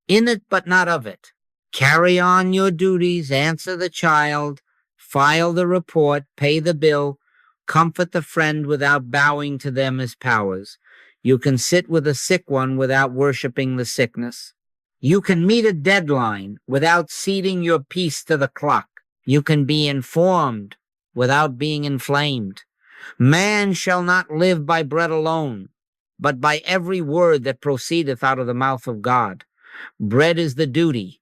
In it, but not of it. Carry on your duties, answer the child, file the report, pay the bill, comfort the friend without bowing to them as powers. You can sit with a sick one without worshiping the sickness. You can meet a deadline without ceding your peace to the clock. You can be informed without being inflamed. Man shall not live by bread alone, but by every word that proceedeth out of the mouth of God. Bread is the duty.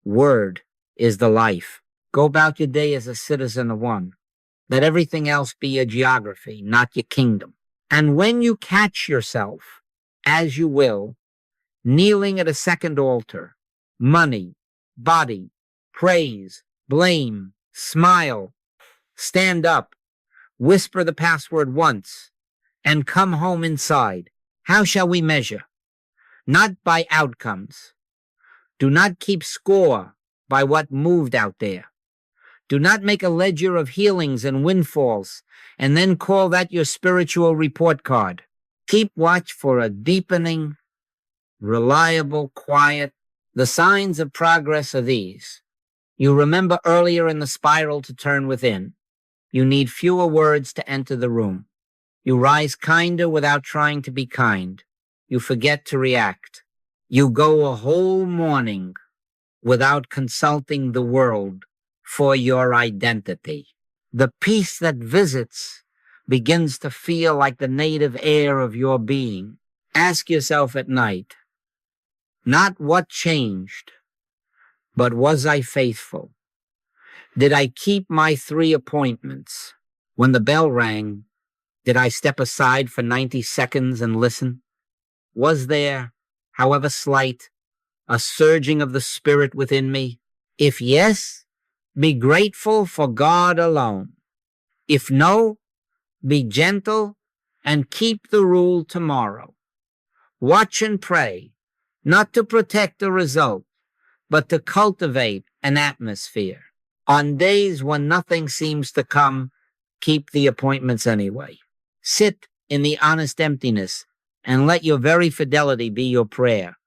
Word is the life. Go about your day as a citizen of one. Let everything else be your geography, not your kingdom. And when you catch yourself, as you will, kneeling at a second altar, money, body, praise, blame, smile, stand up, whisper the password once, and come home inside. How shall we measure? Not by outcomes. Do not keep score by what moved out there. Do not make a ledger of healings and windfalls and then call that your spiritual report card. Keep watch for a deepening, reliable, quiet. The signs of progress are these. You remember earlier in the spiral to turn within. You need fewer words to enter the room. You rise kinder without trying to be kind. You forget to react. You go a whole morning without consulting the world for your identity. The peace that visits begins to feel like the native air of your being. Ask yourself at night, not what changed, but was I faithful? Did I keep my 3 appointments? When the bell rang, did I step aside for 90 seconds and listen? Was there, however slight, a surging of the Spirit within me? If yes, be grateful for God alone. If no, be gentle and keep the rule tomorrow. Watch and pray, not to protect a result, but to cultivate an atmosphere. On days when nothing seems to come, keep the appointments anyway. Sit in the honest emptiness and let your very fidelity be your prayer.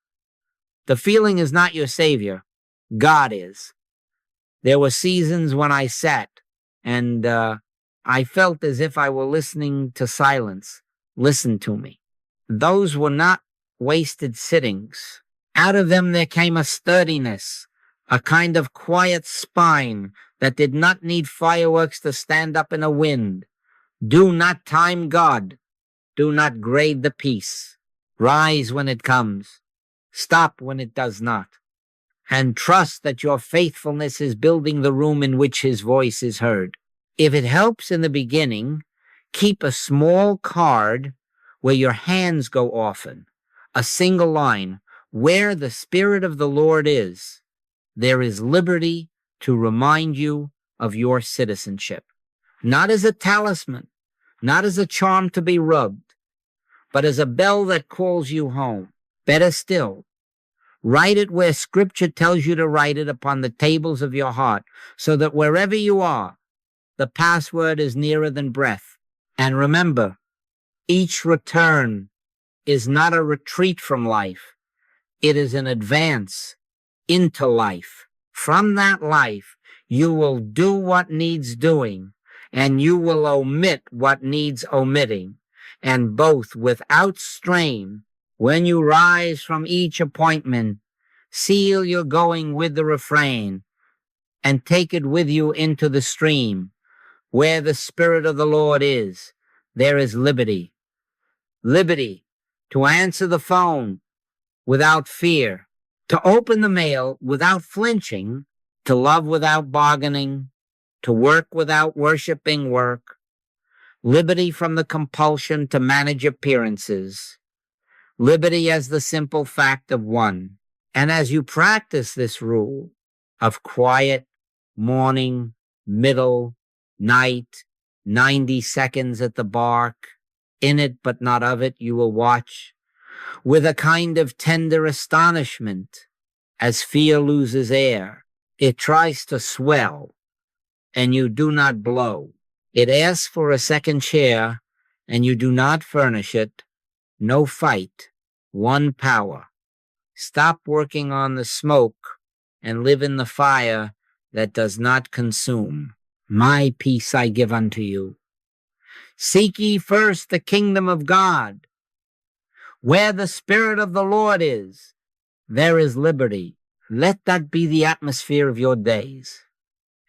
The feeling is not your savior. God is. There were seasons when I sat, and I felt as if I were listening to silence. Listen to me. Those were not wasted sittings. Out of them there came a sturdiness, a kind of quiet spine that did not need fireworks to stand up in a wind. Do not time God. Do not grade the peace. Rise when it comes. Stop when it does not. And trust that your faithfulness is building the room in which his voice is heard. If it helps in the beginning, keep a small card where your hands go often, a single line, where the Spirit of the Lord is, there is liberty to remind you of your citizenship. Not as a talisman, not as a charm to be rubbed, but as a bell that calls you home. Better still, write it where Scripture tells you to write it, upon the tables of your heart, so that wherever you are, the password is nearer than breath. And remember, each return is not a retreat from life. It is an advance into life. From that life, you will do what needs doing, and you will omit what needs omitting. And both without strain, when you rise from each appointment, seal your going with the refrain, and take it with you into the stream. Where the Spirit of the Lord is, there is liberty. Liberty to answer the phone without fear, to open the mail without flinching, to love without bargaining, to work without worshiping work, liberty from the compulsion to manage appearances, liberty as the simple fact of one. And as you practice this rule of quiet, morning, middle, night, 90 seconds at the bark, in it but not of it, you will watch with a kind of tender astonishment as fear loses air. It tries to swell, and you do not blow. It asks for a second chair, and you do not furnish it. No fight, one power. Stop working on the smoke and live in the fire that does not consume. My peace I give unto you. Seek ye first the kingdom of God. Where the Spirit of the Lord is, there is liberty. Let that be the atmosphere of your days.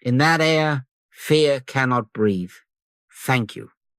In that air, fear cannot breathe. Thank you.